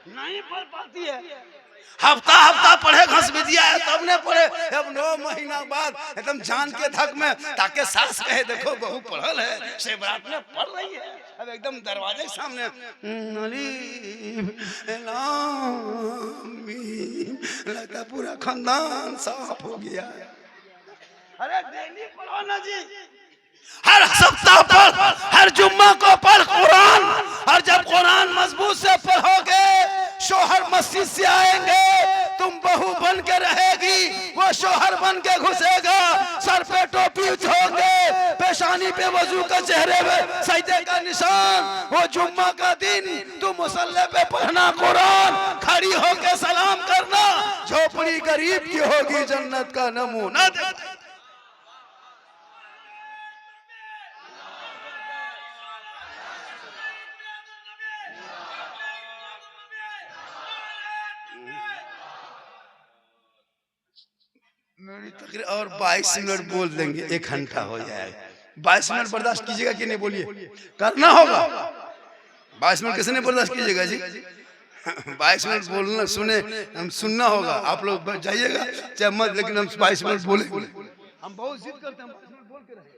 नहीं पढ़ पाती है, हफ्ता हफ्ता पढ़े, घस भी दिया है तब नहीं पढ़े। अब 9 महीना बाद एकदम जान के धक में, ताकि सास कहे देखो बहू पढ़ल है, शब बारात में पढ़ रही है। अब एकदम दरवाजे के सामने लगता पूरा खानदान साफ हो गया। अरे डेली पढ़ो ना जी, हर सप्ताह पढ़, हर जुम्मा को पढ़ कुरान। और जब कुरान मजबूत से पढ़ोगे, शोहर मस्जिद से आएंगे, तुम बहू बन के रहेगी, वो शोहर बन के घुसेगा। सर पे टोपी होंगे, पेशानी पे वजू का, चेहरे पे सजदे का निशान। वो जुम्मा का दिन तुम मुसल्ले पे पढ़ना कुरान, खड़ी होके सलाम करना। झोपड़ी गरीब की होगी, जन्नत का नमूना। मेरी तकरीर और 22 मिनट बोल देंगे, 1 घंटा हो जाएगा। 22 मिनट बर्दाश्त कीजिएगा कि नहीं, बोलिए, करना होगा। 22 मिनट किसने बर्दाश्त कीजिएगा जी? 22 मिनट बोलना, सुने, हम सुनना होगा। आप लोग जाइएगा चाहे मत, लेकिन हम 22 मिनट बोलेंगे। हम बहुत जिद करते हैं, 22 मिनट बोल के रहे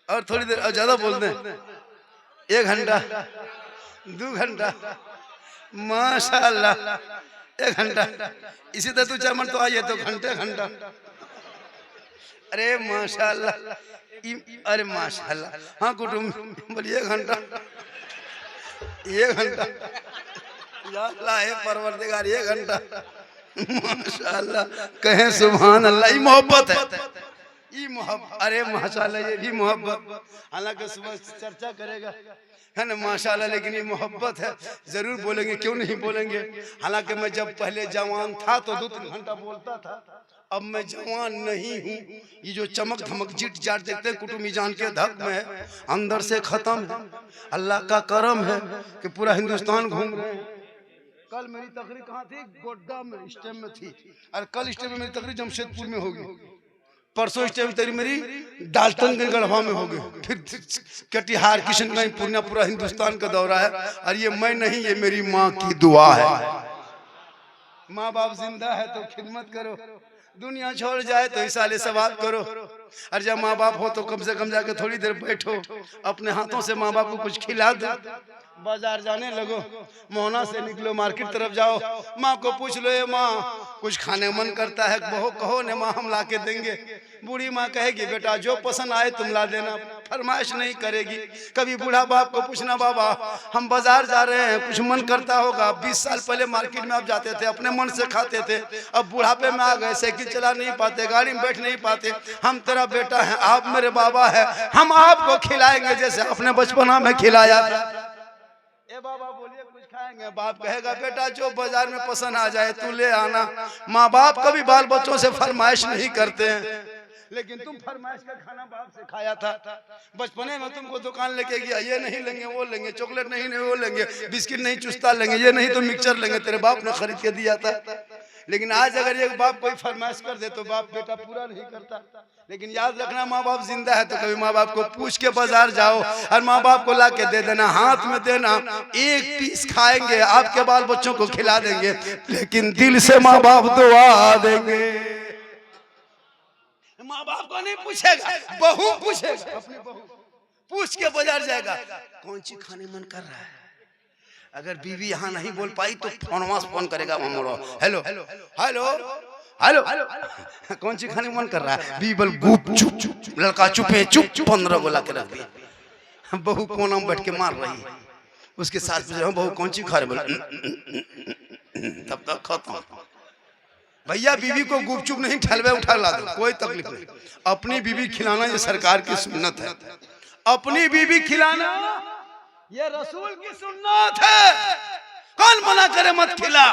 और थोड़ी देर और ज्यादा बोलते हैं, 1 घंटा 2 घंटा, माशाल्लाह 1 घंटा। इसी तरह तू चाहे मन तो आइए तो घंटे घंटा। अरे माशाल्लाह, अरे माशाल्लाह, हाँ कुटुंब बोलिए 1 घंटा, 1 घंटा, या अल्लाह है परवरदिगार, 1 घंटा, माशाल्लाह, कहें सुभान अल्लाह। ये मोहब्बत है, ये मोहब्बत, अरे माशाल्लाह, ये भी मोहब्बत। हालांकि सुबह चर्चा करेगा है ना माशाल्लाह, लेकिन ये मोहब्बत है, जरूर बोलेंगे, क्यों नहीं बोलेंगे। हालांकि मैं जब पहले जवान था तो 2-3 घंटा बोलता था, अब मैं जवान नहीं हूँ। ये जो चमक धमक जीट जाट देखते हैं कुटुंबी जान के धक में है, अंदर से खत्म है। अल्लाह का करम है कि पूरा हिंदुस्तान घूम रहे हैं। कल मेरी तकरीर कहाँ थी? गोड्डा में, स्टेम में थी, और कल स्टेम में मेरी तकरीर जमशेदपुर में होगी, परसों स्टेम तरी मेरी डाल्टनगंज गढ़वा में होगी, फिर कटिहार, किशनगंज, पूर्णिया, पूरा हिंदुस्तान का दौरा है। और ये मैं नहीं, ये मेरी माँ की दुआ है। माँ बाप जिंदा है तो खिदमत करो, दुनिया छोड़ जाए तो इसाले सवाब करो। और जब माँ बाप हो तो कम से कम जाके थोड़ी देर बैठो, अपने हाथों से माँ बाप को कुछ खिला दो। बाजार जाने लगो, मोहना से निकलो, मार्केट तरफ जाओ, माँ को पूछ लो, ये माँ कुछ खाने मन करता है, कहो ने माँ हम ला के देंगे। बूढ़ी माँ कहेगी बेटा जो पसंद आए तुम ला देना, फरमाइश नहीं करेगी। कभी बूढ़ा बाप को पूछना, बाबा हम बाजार जा रहे हैं, कुछ मन करता होगा। 20 साल पहले मार्केट में आप जाते थे, अपने मन से खाते थे, अब बुढ़ापे में आ गए, साइकिल चला नहीं पाते, गाड़ी में बैठ नहीं पाते। हम तेरा बेटा है, आप मेरे बाबा है, हम आपको खिलाएंगे जैसे अपने बचपना में खिलाया। ए बाबा बोलिए कुछ खाएंगे? बाप कहेगा बेटा जो बाजार में पसंद आ जाए तू ले आना। माँ बाप कभी बाल बच्चों से फरमाइश नहीं करते हैं, लेकिन तुम फरमाइश का खाना बाप से खाया था। बचपने में तुमको दुकान लेके गया, ये नहीं लेंगे वो लेंगे, चॉकलेट नहीं वो लेंगे, बिस्किट नहीं चुस्ता लेंगे, ये नहीं तो मिक्सचर लेंगे, तेरे बाप ने खरीद के दिया था। लेकिन आज अगर एक बाप कोई फरमाइश कर दे तो बाप बेटा पूरा नहीं करता। लेकिन याद रखना, माँ बाप जिंदा है तो कभी माँ बाप को पूछ के बाजार जाओ और माँ बाप को ला के दे देना, हाथ में देना। 1 पीस खाएंगे, आपके बाल बच्चों को खिला देंगे, लेकिन दिल से माँ बाप दुआ देंगे। माँ बाप को नहीं पूछेगा, बहू पूछेगा, अपनी बहू पूछ के बाजार जाएगा, कौन सी खाने मन कर रहा है। अगर बीवी यहाँ नहीं बोल पाई तो फोन करेगा, हेलो हेलो हेलो हेलो, कौन सी खाने मन कर रहा है। बीवी बोल गुप चुप, लड़का चुपे चुप, 15 गोला के रख दिया। बहू कोना में बैठ के मार रही है, उसके साथ बहू कौन सी खा रहे, बोला तब तक खत्म। भैया बीवी को गुपचुप नहीं, ठलवे उठा ला दो, कोई तकलीफ नहीं। अपनी बीवी खिलाना ये सरकार की सुन्नत है, अपनी बीवी खिलाना ये रसूल की सुन्नत है। कौन मना करे मत खिला,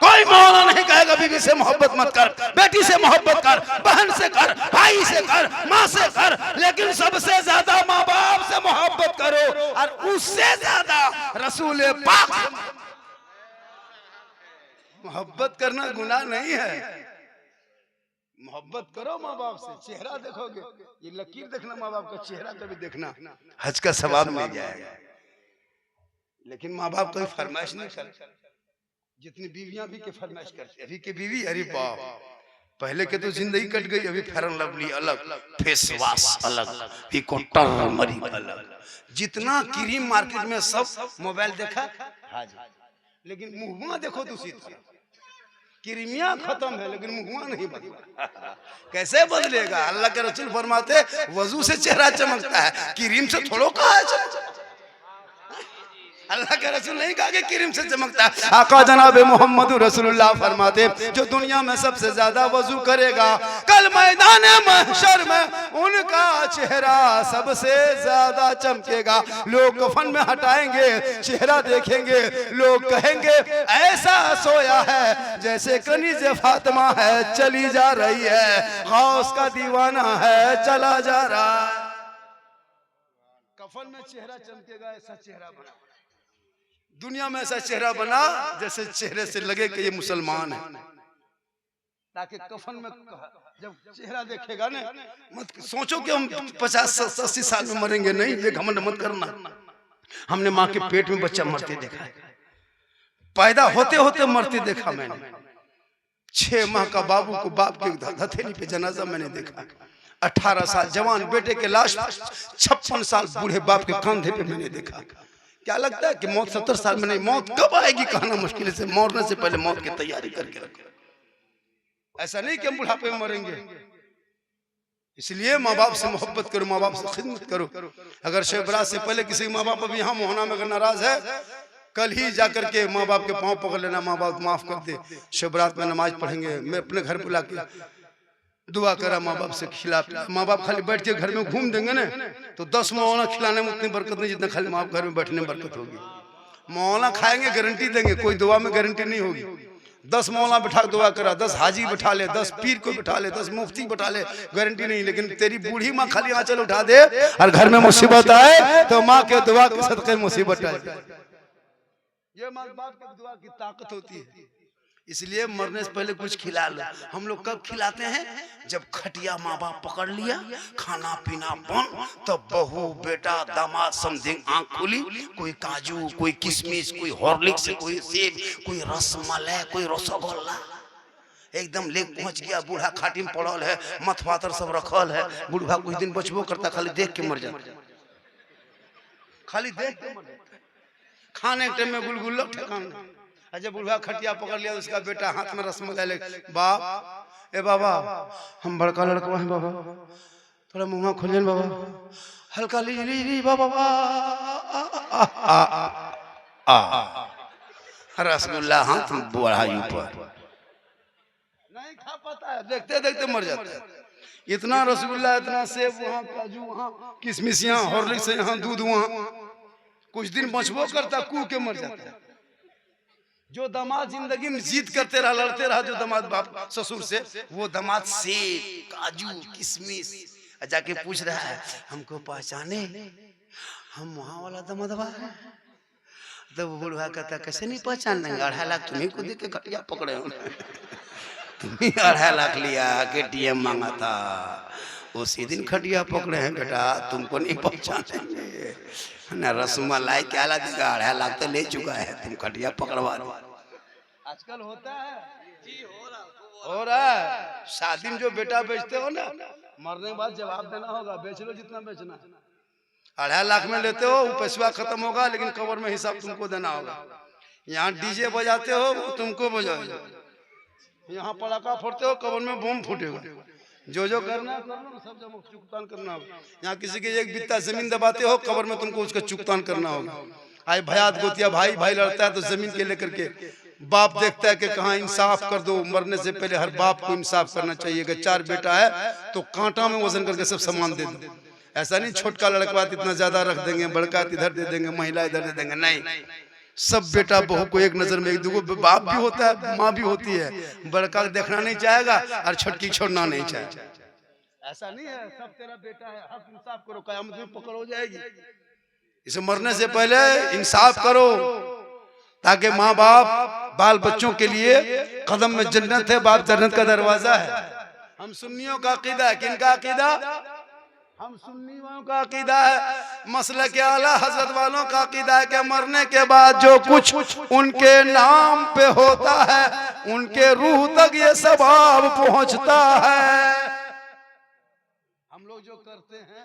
कोई मौला नहीं कहेगा बीवी से मोहब्बत मत कर, बेटी से मोहब्बत कर, बहन से कर, भाई से कर, माँ से कर, लेकिन सबसे ज्यादा माँ बाप से मोहब्बत करो, और उससे ज्यादा रसूल पाक से मोहब्बत करना गुनाह नहीं है। मोहब्बत करो माँ बाप से, चेहरा देखोगे, ये लकीर देखना, माँ बाप का चेहरा कभी देखना, हज का सवाब मिल जाएगा। लेकिन माँ बाप कोई फरमाइश नहीं करते, जितनी बीवियां भी के फरमाइश करती। अभी के बीवी, अरे बाप, पहले के तो जिंदगी कट गई, अभी फेयर एंड लवली अलग, फेस वॉश अलग, टर्मरिक अलग, जितना क्रीम मार्केट में सब। मोबाइल देखा हाजी, लेकिन मुंहवा देखो दूसरी तरफ, क्रीमिया खत्म है लेकिन मुंहवा नहीं बदला। कैसे बदलेगा? अल्लाह के रसूल फरमाते वजू से चेहरा चमकता है, क्रीम से थोड़ो कहा है। अल्लाह के रसूल नहीं कहा कि क्रीम से चमकता है। आका जनाब मोहम्मद रसूलुल्लाह फरमाते जो दुनिया में सबसे ज्यादा वजू करेगा, कल मैदान महशर में उनका चेहरा सबसे ज्यादा चमकेगा। लोग कफन में हटाएंगे, चेहरा देखेंगे, लोग कहेंगे ऐसा सोया है जैसे कनीज़े फातिमा है, चली जा रही है, गौस का दीवाना है, चला जा रहा है। कफन में चेहरा चमकेगा, ऐसा चेहरा बना, दुनिया में ऐसा चेहरा बना जैसे चेहरे से लगे कि ये मुसलमान है। ताकि कफन में जब चेहरा देखेगा ना, मत सोचो कि हम 50-80 साल में मरेंगे, नहीं, ये घमंड मत करना। हमने माँ के पेट में बच्चा मरते देखा है, पैदा होते होते मरते देखा मैंने। 6 माह का बाबू को बाप के हथेली पे जनाजा मैंने देखा। 18 साल जवान बेटे के लाश 56 साल बूढ़े बाप के कंधे पे मैंने देखा। क्या लगता है कि मौत 70 साल में नहीं, मौत कब आएगी कहना मुश्किल से, मरने से पहले मौत की तैयारी करके रखो। ऐसा नहीं कि हम बुढ़ापे में मरेंगे। इसलिए माँ बाप से मोहब्बत करो, माँ बाप से खिदमत करो। अगर शब बरात से पहले किसी माँ बाप अभी यहाँ मोहना में अगर नाराज है, कल ही जाकर के माँ बाप के पाँव पकड़ लेना, माँ बाप माफ कर दे। शब बरात में नमाज पढ़ेंगे, मैं अपने घर बुला के दुआ करा, माँ बाप से खिला पिला। माँ बाप खाली बैठ के घर में घूम देंगे ना तो 10 मौलाना खिलाने में उतनी बरकत नहीं जितना खाली माँ बाप घर में बैठने में बरकत होगी। मौलाना खाएंगे गारंटी देंगे, कोई दुआ में गारंटी नहीं होगी। 10 मौलाना बैठा दुआ करा, 10 हाजी बैठा ले, 10 पीर को बैठा ले, 10 मुफ्ती बैठा ले, गारंटी नहीं। लेकिन तेरी बूढ़ी माँ खाली आंचल उठा दे और घर में मुसीबत आए तो माँ के दुआ के सदके मुसीबत आए। ये माँ बाप की दुआ की ताकत होती है। इसलिए मरने से पहले कुछ खिला लो। हम लोग कब खिलाते हैं? जब खटिया माँ बाप पकड़ लिया, खाना पीना बंद, तब बहू बेटा दामाद समझे आंख खुली, कोई काजू, कोई किशमिश, कोई हॉर्लिक्स, कोई सेब, कोई रसमलाई, कोई रसगुल्ला, एकदम लेक पहुंच गया। बूढ़ा खाटी में पड़ल है, मथ पातर सब रखल है। बूढ़ा कुछ दिन बचबो करता, खाली देख के मर जाता, खाली देख के मर जाता। खाने के टाइम में गुलगुल्ला ठिकाना। जब बूढ़ा खटिया पकड़ लिया, उसका बेटा हाथ में रसमलाई ले, बाप, ए बाबा, हम बड़का लड़का हैं बाबा, थोड़ा मुंह खोलिए बाबा, हल्का ली बाबा, रसगुल्ला हाथ में बूढ़ा ऊपर नहीं खा पाता है, देखते देखते मर जाता है। इतना रसगुल्ला, इतना सेब वहाँ, काजू वहाँ, किशमिश यहाँ, हॉर्लिक्स यहाँ, दूध वहाँ, कुछ दिन बचबो करता, कू के मर जाता है। जो दामाद जिंदगी में जीत करते रहा, लड़ते रहा, जो दामाद बाप ससुर से, वो दामाद सेब, काजू, किशमिश जाके पूछ रहा है, हमको पहचाने, हम वहाँ वाला दामादवा है। तो वो बूढ़ा कहता, कैसे नहीं पहचान लेंगे, 2.5 लाख तुम्ही को दे के खटिया पकड़े हो, तुम्ही 2.5 लाख लिया, KTM मांगा था, उसी दिन खटिया पकड़े हैं बेटा, तुमको नहीं पहचानेंगे ना। रसमलाई क्या ला देगा, 2.5 लाख तो ले चुका है, तुम खटिया पकड़वा दो। आजकल होता है जी, हो रहा है। शादी में जो बेटा बेचते हो ना, मरने के बाद जवाब देना होगा, बेच लो जितना बेचना। 2.5 लाख में लेते हो, वो पैसा खत्म होगा, लेकिन कब्र में हिसाब तुमको देना होगा। यहाँ डीजे बजाते हो, वो तुमको बजाओगे। यहाँ पटाखा फोड़ते हो, कब्र में बम फूटेगा। जो करना सब जब चुगतान करना होगा। यहाँ किसी के 1 बित्ता जमीन दबाते हो, कब्र में तुमको उसका चुगतान करना होगा। आज भयात गोतिया भाई लड़ता है तो जमीन के लेकर के बाप देखता है कि कहाँ इंसाफ कर दो। मरने से पहले हर बाप को इंसाफ करना चाहिए। अगर 4 बेटा है तो कांटा में वजन करके सब सामान दे दो। ऐसा नहीं छोटका लड़का इतना ज्यादा रख देंगे, बड़का इधर दे देंगे, महिला इधर दे देंगे, नहीं। सब बेटा बहू को एक नजर में, एक दूगो बाप भी होता है, माँ भी होती है। बड़का देखना नहीं चाहेगा और छोटकी छोड़ना नहीं चाहेगा। ऐसा नहीं है, सब तेरा बेटा है, हक इंसाफ करो, कयामत में पकड़ हो जाएगी। इसे मरने से पहले इंसाफ करो, ताकि माँ बाप बाल बच्चों के लिए कदम में जन्नत है, बाप जन्नत का दरवाजा है। हम सुन्नियों का अकीदा है, किनका अकीदा? हम सुन्नियों का अकीदा है, मसलक के आला हजरत वालों का अकीदा है कि मरने के बाद जो कुछ उनके नाम पे होता है, उनके रूह तक ये सवाब पहुंचता है। हम लोग जो करते हैं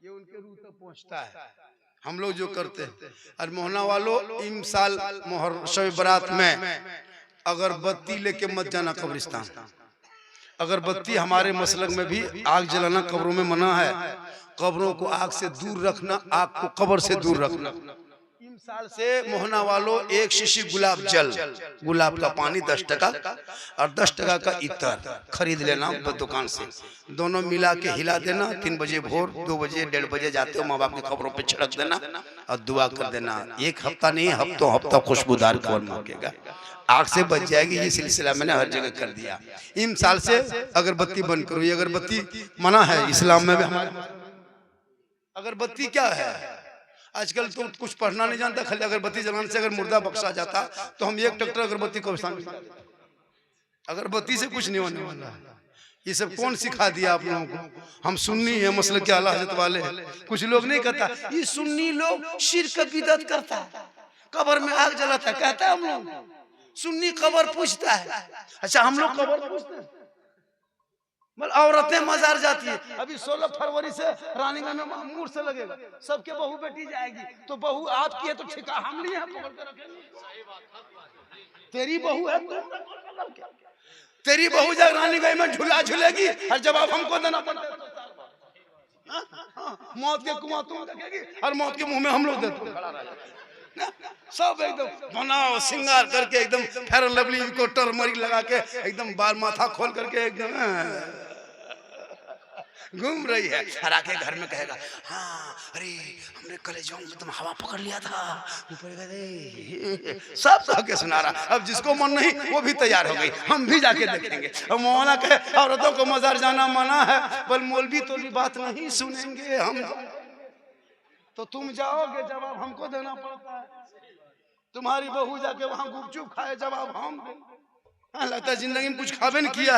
ये उनके रूह तक पहुंचता है। हम लोग जो करते हैं। और मोहना वालों, इन साल मोहर शब बरात में अगरबत्ती लेके मत जाना कब्रिस्तान। अगरबत्ती हमारे मसलक में भी आग जलाना कब्रों में मना है। कब्रों को आग से दूर रखना, आग को कब्र से दूर रखना। इन साल से मोहना वालों 1 शीशी गुलाब जल, गुलाब का पानी 10 टका और 10 टका का इत्र खरीद लेना दुकान से। दोनों मिला के हिला देना। 3 बजे भोर, 2 बजे, 1:30 बजे जाते हो, माँ बाप की कब्रों पे छिड़क देना और दुआ कर देना। 1 हफ्ता नहीं, हफ्ता खुशबूदार कब्र महकेगा, आग से बच जाएगी। ये सिलसिला मैंने हर जगह कर दिया। इन साल से अगरबत्ती बंद करो। ये अगरबत्ती मना है इस्लाम में भी। अगरबत्ती क्या है? आजकल तो कुछ पढ़ना नहीं जानता, खाली अगरबत्ती जलाने से अगर मुर्दा बख्शा जाता तो हम 1 ट्रैक्टर अगरबत्ती को अगरबत्ती से कुछ नहीं होने वाला है। ये सब कौन सिखा दिया आप लोगों को? हम सुन्नी है मसलक के आला हज़रत वाले। कुछ लोग नहीं कहता ये सुन्नी लोग शिर्क बिदअत करता है, कब्र में आग जलाता है, कहता है हम लोग सुन्नी कब्र पूछता है। अच्छा हम लोग कब्र पूछते हैं? मतलब औरतें मजार जाती है। अभी 16 फरवरी से रानीगंज में मामूर से लगेगा, सबके बहू बेटी जाएगी, तो बहू आपकी है तो ठिका हम लिए हैं, पकड़ के रखेंगे। तेरी बहू है तो तेरी बहू जब रानीगंज में झूला झूलेगी और जवाब हमको देना पड़ता है। मौत के कुआं तुम देखेगी और मौत के मुंह में हम लोग देते हैं। सब एकदम बनाओ श्रृंगार करके एकदम फेयर लवली को टर्मरिक लगा के एकदम बाल माथा खोल करके एकदम घूम रही है। और आके घर में कहेगा हाँ अरे हमने कलेजों में तुम हवा पकड़ लिया था, ऊपर गए सब कह के सुना रहा। अब जिसको मन नहीं वो भी तैयार हो गई, हम भी जाके देखेंगे। अब मौलाना कहे औरतों को मजार जाना मना है, पर मौलवी तो बात नहीं सुनेंगे हम। तो तुम जाओगे जवाब हमको देना पड़ता है। तुम्हारी बहू जाके वहां गुपचुप खाए जवाब हम दें। लगता है जिंदगी में कुछ खावे नहीं किया।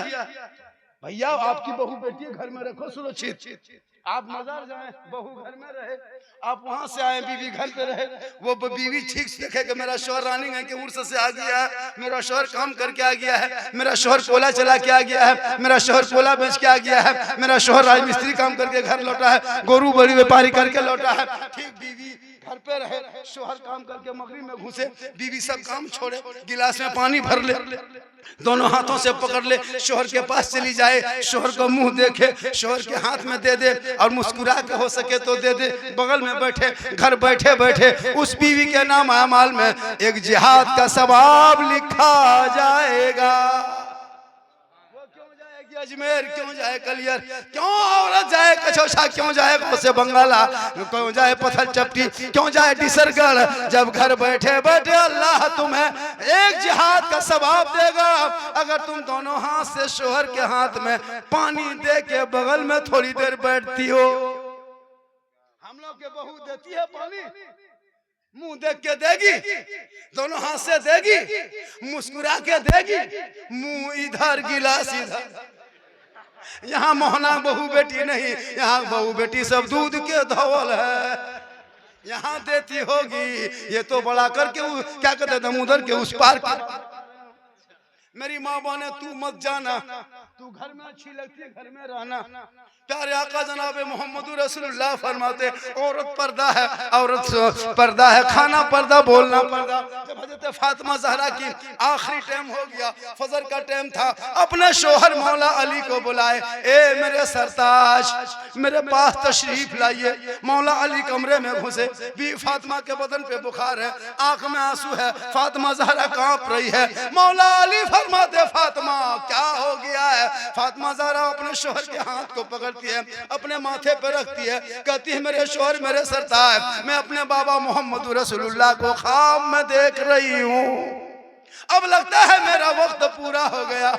भैया आपकी बहू बेटी घर में रखो सुरक्षित। आप मजार जाए बहू घर में रहे, आप वहां से आए बीवी घर पे रहे, वो बीवी ठीक से देखे कि मेरा शोहर रानीगंज के उर्स से आ गया है, मेरा शोहर काम करके आ गया है, मेरा शोहर कोला चला के आ गया है, मेरा शोहर कोला बेच के आ गया है, मेरा शोहर राजमिस्त्री काम करके घर लौटा है, गोरू बड़ी व्यापारी करके लौटा है। ठीक बीवी घर पे रहे, शोहर काम करके मगरिब में घुसे, बीवी सब काम छोड़े, गिलास में पानी भर ले, दोनों हाथों से पकड़ ले, शोहर के पास चली जाए, शोहर को मुंह देखे, शोहर के हाथ में दे दे और मुस्कुरा के हो सके तो दे दे। बगल में बैठे, घर बैठे बैठे उस बीवी के नाम अमाल में एक जिहाद का सवाब लिखा जाएगा। अजमेर क्यों जाए कलियर, क्यों औरत जाए कचौछा, क्यों जाए से बंगाला, क्यों जाए पत्थर चपटी, क्यों जाए डिसरगढ़, जब घर बैठे बैठे अल्लाह तुम्हें एक जिहाद का सवाब देगा। अगर तुम दोनों हाथ से शोहर के हाथ में पानी दे के बगल में थोड़ी देर बैठती हो। हम लोग के बहू देती है पानी, मुंह देख के देगी, दोनों हाथ से देगी, मुस्कुरा के देगी, मुंह इधर गिलास इधर। यहाँ मोहना बहू बेटी नहीं, यहाँ बहू बेटी सब दूध के धौल है। यहाँ देती होगी ये तो बड़ा करके क्या कहते थे उधर के उस पार के। मेरी माँ बने तू मत जाना, तू घर में अच्छी लगती है घर में रहना। प्यारे आका जनाब मोहम्मद रसूलुल्लाह फरमाते औरत पर्दा है, औरत पर्दा है, खाना पर्दा, बोलना पर्दा। जब हजरत फातिमा ज़हरा की आखिरी टाइम हो गया, फजर का टाइम था, अपने शोहर मौला अली को बुलाए, ए मेरे सरताज मेरे पास तशरीफ लाइए। मौला अली कमरे में घुसे, भी फातिमा के बदन पे बुखार है, आंख में आंसू है, फातिमा ज़हरा कांप रही है। मौला अली फरमाते फातिमा क्या हो गया है? फातिमा ज़हरा अपने शोहर के हाथ को पकड़ है, अपने माथे पर रखती है, कहती है मेरे शोहर मेरे सरताज मैं अपने बाबा मोहम्मद रसूलुल्लाह को ख्वाब में देख रही हूँ। अब लगता है मेरा वक्त पूरा हो गया,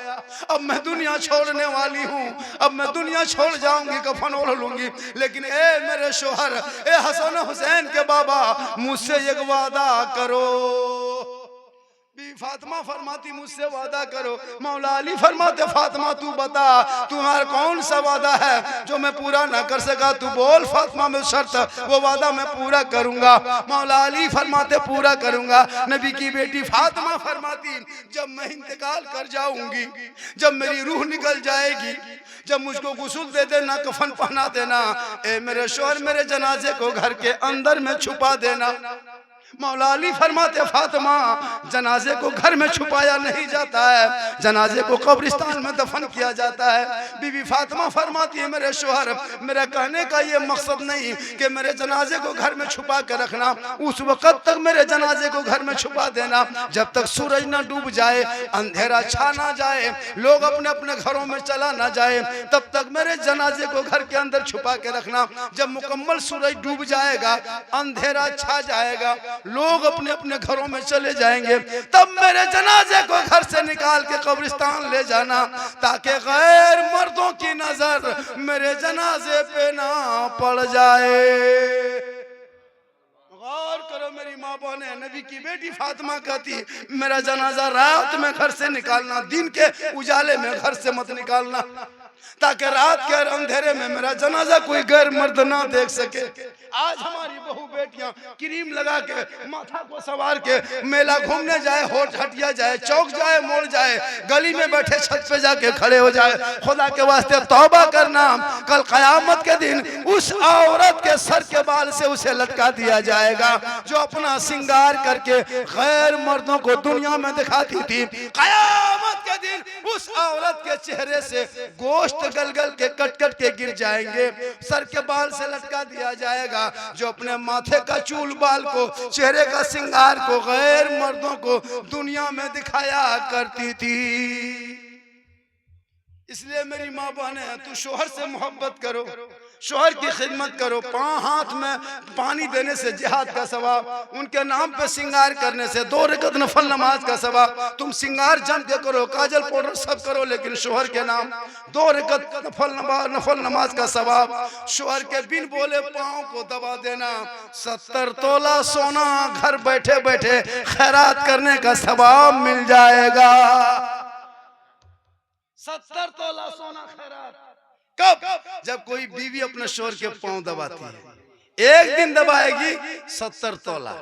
अब मैं दुनिया छोड़ने वाली हूँ, अब मैं दुनिया छोड़ जाऊंगी, कफन ओढ़ लूंगी। लेकिन ए मेरे शोहर, ए हसन हुसैन के बाबा, मुझसे एक वादा करो। फातिमा फरमाती मुझसे वादा करो। मौला अली फरमाते फातिमा तू बता तुम्हारा कौन सा वादा है जो मैं पूरा ना कर सका, तू बोल फातिमा में शर्त, वो वादा मैं पूरा करूंगा। मौला अली फरमाते पूरा करूंगा। नबी की बेटी फातिमा फरमाती जब मैं इंतकाल कर जाऊंगी, जब मेरी रूह निकल जाएगी, जब मुझको गुस्ल दे देना, कफन पहना देना, ए मेरे शोहर मेरे जनाजे को घर के अंदर में छुपा देना। मौला अली फरमाते फातिमा जनाजे को घर में छुपाया नहीं जाता है, जनाजे को कब्रिस्तान में दफन किया जाता है। बीबी फातिमा फरमाती है मेरे शोहर मेरा कहने का ये मकसद नहीं कि मेरे जनाजे को घर में छुपा कर रखना, उस वक़्त तक मेरे जनाजे को घर में छुपा देना जब तक सूरज न डूब जाए, अंधेरा छा ना जाए, लोग अपने अपने घरों में चला ना जाए, तब तक मेरे जनाजे को घर के अंदर छुपा के रखना। जब मुकम्मल सूरज डूब जाएगा, अंधेरा छा जाएगा, लोग अपने अपने घरों में चले जाएंगे, तब मेरे जनाजे को घर से निकाल के कब्रिस्तान ले जाना ताकि गैर मर्दों की नजर मेरे जनाजे पे ना पड़ जाए। गौर करो मेरी माँ माँ बहने, नबी की बेटी फातिमा कहती मेरा जनाजा रात में घर से निकालना, दिन के उजाले में घर से मत निकालना, ताकि रात के अंधेरे में मेरा जनाजा कोई गैर मर्द ना देख सके। आज हमारी बहू बेटियां क्रीम लगा के माथा को सवार के मेला घूमने जाए, होठ हटिया जाए, चौक जाए, मोड़ जाए, गली में बैठे छत पे जाके खड़े हो जाए। खुदा के वास्ते तौबा करना, कल कयामत के दिन उस औरत के सर के बाल से उसे लटका दिया जाएगा जो अपना श्रृंगार करके गैर मर्दों को दुनिया में दिखाती थी। कयामत के दिन उस औरत के चेहरे से गोश्त गल गल के कट कट के गिर जाएंगे, सर के बाल से लटका दिया जाएगा जो अपने माथे का चूल बाल को, चेहरे का श्रृंगार को गैर मर्दों को दुनिया में दिखाया करती थी। इसलिए मेरी माँ बहने, तू शोहर से मोहब्बत करो, शोहर की खिदमत करो। 5 हाथ में पानी देने से जिहाद का सवाब, उनके नाम पे श्रृंगार करने से 2 रकत नफल नमाज का सवाब। तुम श्रृंगार जम के करो, काजल पाउडर सब करो, लेकिन शोहर के नाम 2 रकत नफल नमाज का सवाब। शोहर के बिन बोले पाँव को दबा देना, 70 तोला सोना घर बैठे बैठे खैरात करने का सवाब मिल जाएगा। 70 तोला सोना खैरात। कब? जब कोई बीवी अपने शोहर के पांव दबाती है। एक दिन दबाएगी 70 तोला,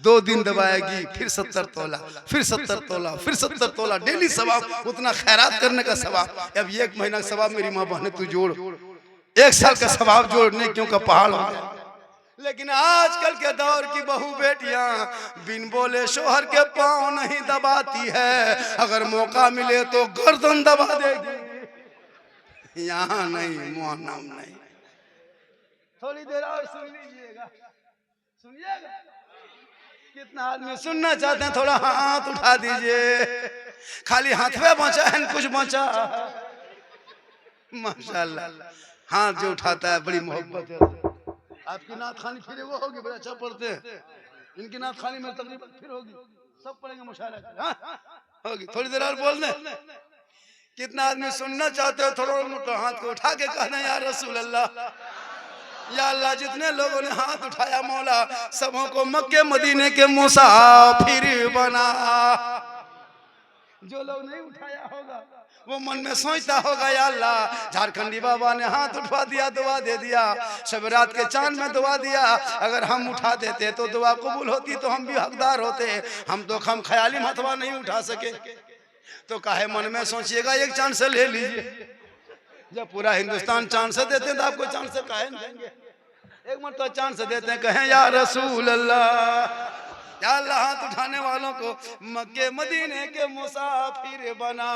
2 दिन दबाएगी फिर 70 तोला, फिर 70 तोला, फिर 70 तोला। डेली सवाब, उतना खैरात करने का सवाब। अब 1 महीना का सवाब मेरी माँ बहने तू जोड़, 1 साल का सवाब जोड़ने क्यों का पहाड़ हो गया। लेकिन आजकल के दौर की बहू बेटियां बिन बोले शोहर के पांव नहीं दबाती है, अगर मौका मिले तो गर्दन दबा देगी। यहाँ नहीं, मुआनाम नहीं। थोड़ी देर और सुन लीजिएगा, सुनिएगा। कितना आदमी सुनना चाहते हैं? थोड़ा हाथ उठा दीजिए। खाली हाथ में बचा है, कुछ बचा? माशाल्लाह, हाथ जो उठाता है बड़ी मोहब्बत है। आपकी नात खानी फिर वो होगी, बड़ा अच्छा पढ़ते हैं। इनकी नात खानी में तकरीबन फिर होगी, सब पढ़ेंगे मुशायरा होगी। थोड़ी देर और बोल दें। कितना आदमी सुनना चाहते हो? थोड़ा मोटा हाथ को उठा के कहना या रसूल अल्लाह, या अल्लाह। जितने लोगों ने हाथ उठाया मौला, सबों को मक्के मदीने के मुसाफिर बना। जो लोग नहीं उठाया होगा वो मन में सोचता होगा या अल्लाह, झारखंडी बाबा ने हाथ उठवा दिया, दुआ दे दिया, शब रात के चांद में दुआ दिया, अगर हम उठा देते तो दुआ कबूल होती, तो हम भी हकदार होते। हम तो हम ख्याली मतवा नहीं उठा सके, तो काहे मन में सोचिएगा, एक चांद से ले लीजिए। जब पूरा हिंदुस्तान चांद से देते हैं तो आपको चांद से काहे नहीं देंगे? एक मरतबा चांद से देते हैं, कहें या रसूल अल्लाह, या अल्लाह हाथ उठाने वालों को मक्के मदीने के मुसाफिर बना।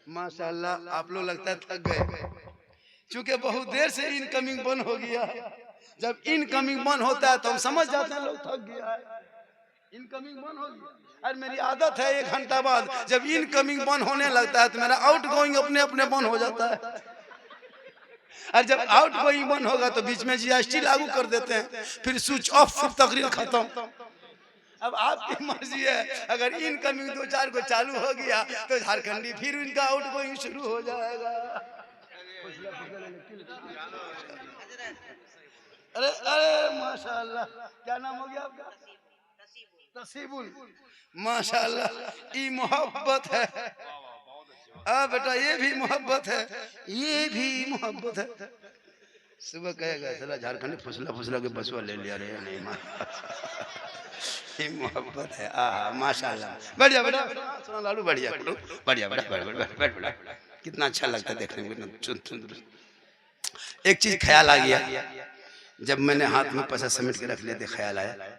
माशाल्लाह, आप लोग लगता है थक गए, क्योंकि बहुत देर से इनकमिंग बंद हो गया। जब इनकमिंग बंद होता है तो हम समझ जाते हैं लोग थक गया है। इनकमिंग बंद हो गया। और मेरी आदत है 1 घंटा बाद जब इनकमिंग बंद होने लगता है तो मेरा आउट गोइंग अपने अपने बंद हो जाता है। और जब आउट गोइंग बंद होगा तो बीच में जीएसटी लागू कर देते हैं, फिर स्विच ऑफ, फिर तकरीर खत्म। अब आपकी मर्जी है, अगर इनकमिंग 2-4 को चालू हो गया तो झारखंडी फिर इनका आउट गोइंग शुरू हो जाएगा। अरे अरे माशाल्लाह, क्या नाम हो गया आपका? तसीबुल। माशाल्लाह, ये मोहब्बत है। बेटा ये भी मोहब्बत है, ये भी मोहब्बत है। सुबह कहेगा चला झारखंडी फुसला फुसला के बसवा ले लिया रे, नहीं ये मोहब्बत है। माशाल्लाह, बढ़िया बेटा, सुना लालू, बढ़िया बढ़िया बेटा, कितना अच्छा लगता है देखने में। एक चीज ख्याल आ गया, जब मैंने हाथ में पैसा समेट के रख लिया तो ख्याल आया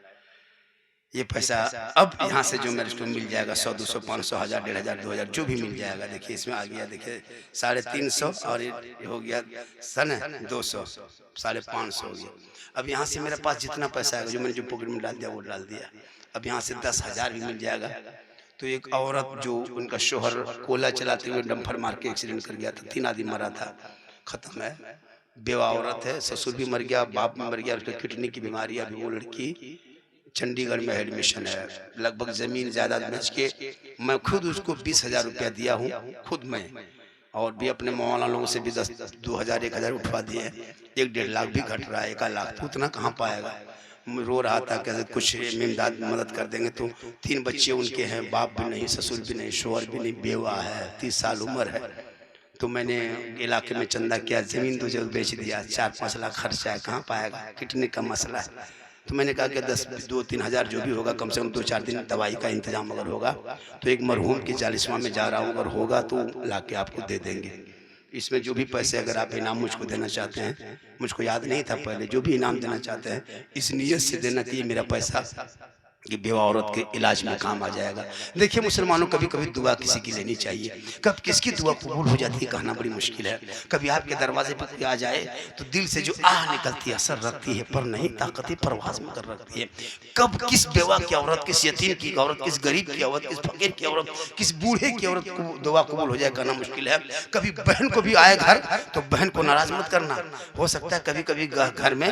ये पैसा अब यहाँ से जो मेरे को मिल जाएगा 100, 200, 500, 1000, 1500, 2000 जो भी मिल जाएगा। देखिए इसमें आ गया, देखिए 350 और ये हो गया 200, 550 हो गया। अब यहाँ से मेरे पास जितना पैसा आएगा, जो मैंने जो पॉकेट में डाल दिया वो डाल दिया। अब यहाँ से 10,000 भी मिल जाएगा। तो एक औरत जो उनका शोहर कोला चलाते हुए डंपर मार के एक्सीडेंट कर गया था, 3 आदमी मरा था, खत्म है। बेवा औरत है, ससुर भी मर गया, बाप भी मर गया, उसको किडनी की बीमारी। अभी वो लड़की चंडीगढ़ में एडमिशन है। लगभग जमीन जायदाद बेच के मैं खुद उसको 20,000 रुपया दिया हूँ, खुद मैं, और भी अपने मौलाना लोगों से भी 10, 2000, 1000 उठवा दिए। 1-1.5 लाख भी घट रहा है, 1 लाख तो उतना कहाँ पाएगा। रो रहा था कि कुछ इमदाद मदद कर देंगे। तो 3 बच्चे उनके हैं, बाप भी नहीं, ससुर भी नहीं, शोहर भी नहीं, बेवा है, 30 साल उम्र है। तो मैंने इलाके में चंदा किया, ज़मीन तो जब बेच दिया, 4-5 लाख खर्चा है, कहाँ पाएगा, किडनी का मसला है। तो मैंने कहा कि 2-3 हज़ार जो भी होगा, कम से कम 2-4 दिन दवाई का इंतजाम अगर होगा तो एक मरहूम की 40वां में जा रहा हूँ, अगर होगा तो ला के आपको दे देंगे। इसमें जो भी पैसे अगर आप इनाम मुझको देना चाहते हैं, मुझको याद नहीं था पहले, जो भी इनाम देना चाहते हैं इस नीयत से देना कि ये मेरा पैसा कि बेवा औरत के इलाज में काम आ जाएगा। देखिए मुसलमानों, कभी कभी दुआ किसी की लेनी चाहिए, कब किसकी दुआ कबूल हो जाती है कहना बड़ी मुश्किल है। कभी आपके दरवाजे पर कोई आ जाए तो दिल से जो आह निकलती है असर रखती है, पर नहीं ताकत परवाज में कर रखती है। कब किस बेवा की औरत, किस यतीम की औरत, किस गरीब की औरत, किस फकीर की औरत, किस बूढ़े की औरत को दुआ कबूल हो जाए कहना मुश्किल है। कभी बहन को भी आए घर तो बहन को नाराज मत करना। हो सकता है कभी कभी घर में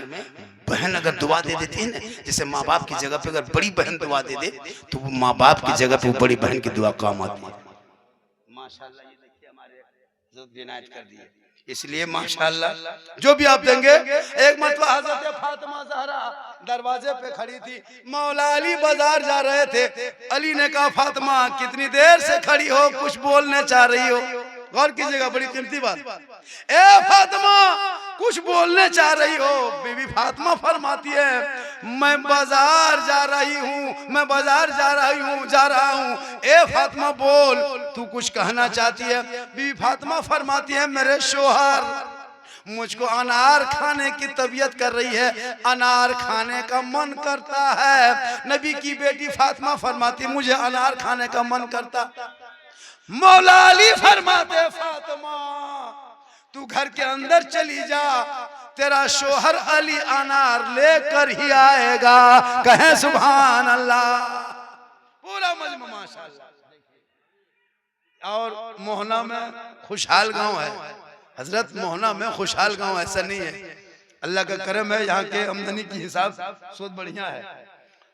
बहन अगर दुआ दे देती है ना, जैसे माँ बाप की जगह पे अगर बड़ी बहन दुआ दे दे तो वो माँ बाप की जगह पे बड़ी बहन की दुआ काम आती है। माशाल्लाह, ये देखिए हमारे हज़रत विनायत कर दिए। इसलिए माशाल्लाह जो भी आप देंगे। एक मरतबा हज़रत फातिमा ज़हरा दरवाजे पे खड़ी थी, मौला अली बाजार जा रहे थे। अली ने कहा फातिमा कितनी देर से खड़ी हो, कुछ बोलने चाह रही हो? गौर कीजिएगा, बड़ी कीमती बात। ए फातिमा कुछ बोलने चाह रही हो? बीबी फातिमा फरमाती है मैं बाजार जा रही हूँ, मैं बाजार जा रहा हूँ। ए फातिमा बोल, तू कुछ कहना चाहती है? बीबी फातिमा फरमाती है मेरे शोहर, मुझको अनार खाने की तबीयत कर रही है, अनार खाने का मन करता है। नबी की बेटी फातिमा फरमाती है मुझे अनार खाने का मन करता। मौला अली फरमाते फातिमा तू घर के अंदर चली जा, तेरा शोहर अली अनार लेकर ही आएगा। कहें सुभान अल्लाह। पूरा मजमा माशाअल्लाह। और मोहना में खुशहाल गांव है, हजरत मोहना में खुशहाल गांव, ऐसा नहीं है, अल्लाह का करम है, यहाँ के आमदनी की हिसाब सोच बढ़िया है।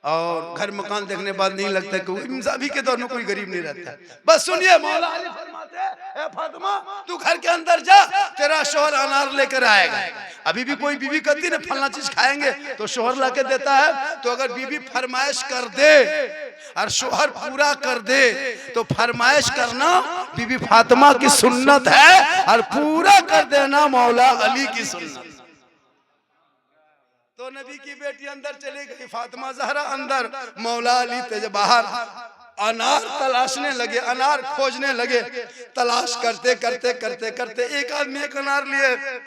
और घर मकान देखने बाद नहीं लगता कि अभी के दौर में कोई गरीब नहीं रहता। बस सुनिए, मौला अली फरमाते हैं फातिमा तू घर के अंदर जा, तेरा शोहर अनार लेकर आएगा। अभी भी कोई बीवी कहती ना फलना चीज खाएंगे तो शोहर लाके देता है, तो अगर बीवी फरमाइश कर दे और शोहर पूरा कर दे तो फरमाइश करना बीबी फातिमा की सुन्नत है और पूरा कर देना मौला अली की सुन्नत। तो नबी की बेटी अंदर चली गई, फातिमा ज़हरा अंदर, मौला अली तेज बाहर। अनार तलाशने लगे, अनार खोजने लगे। तलाश करते करते करते करते एक आदमी एक अनार लिए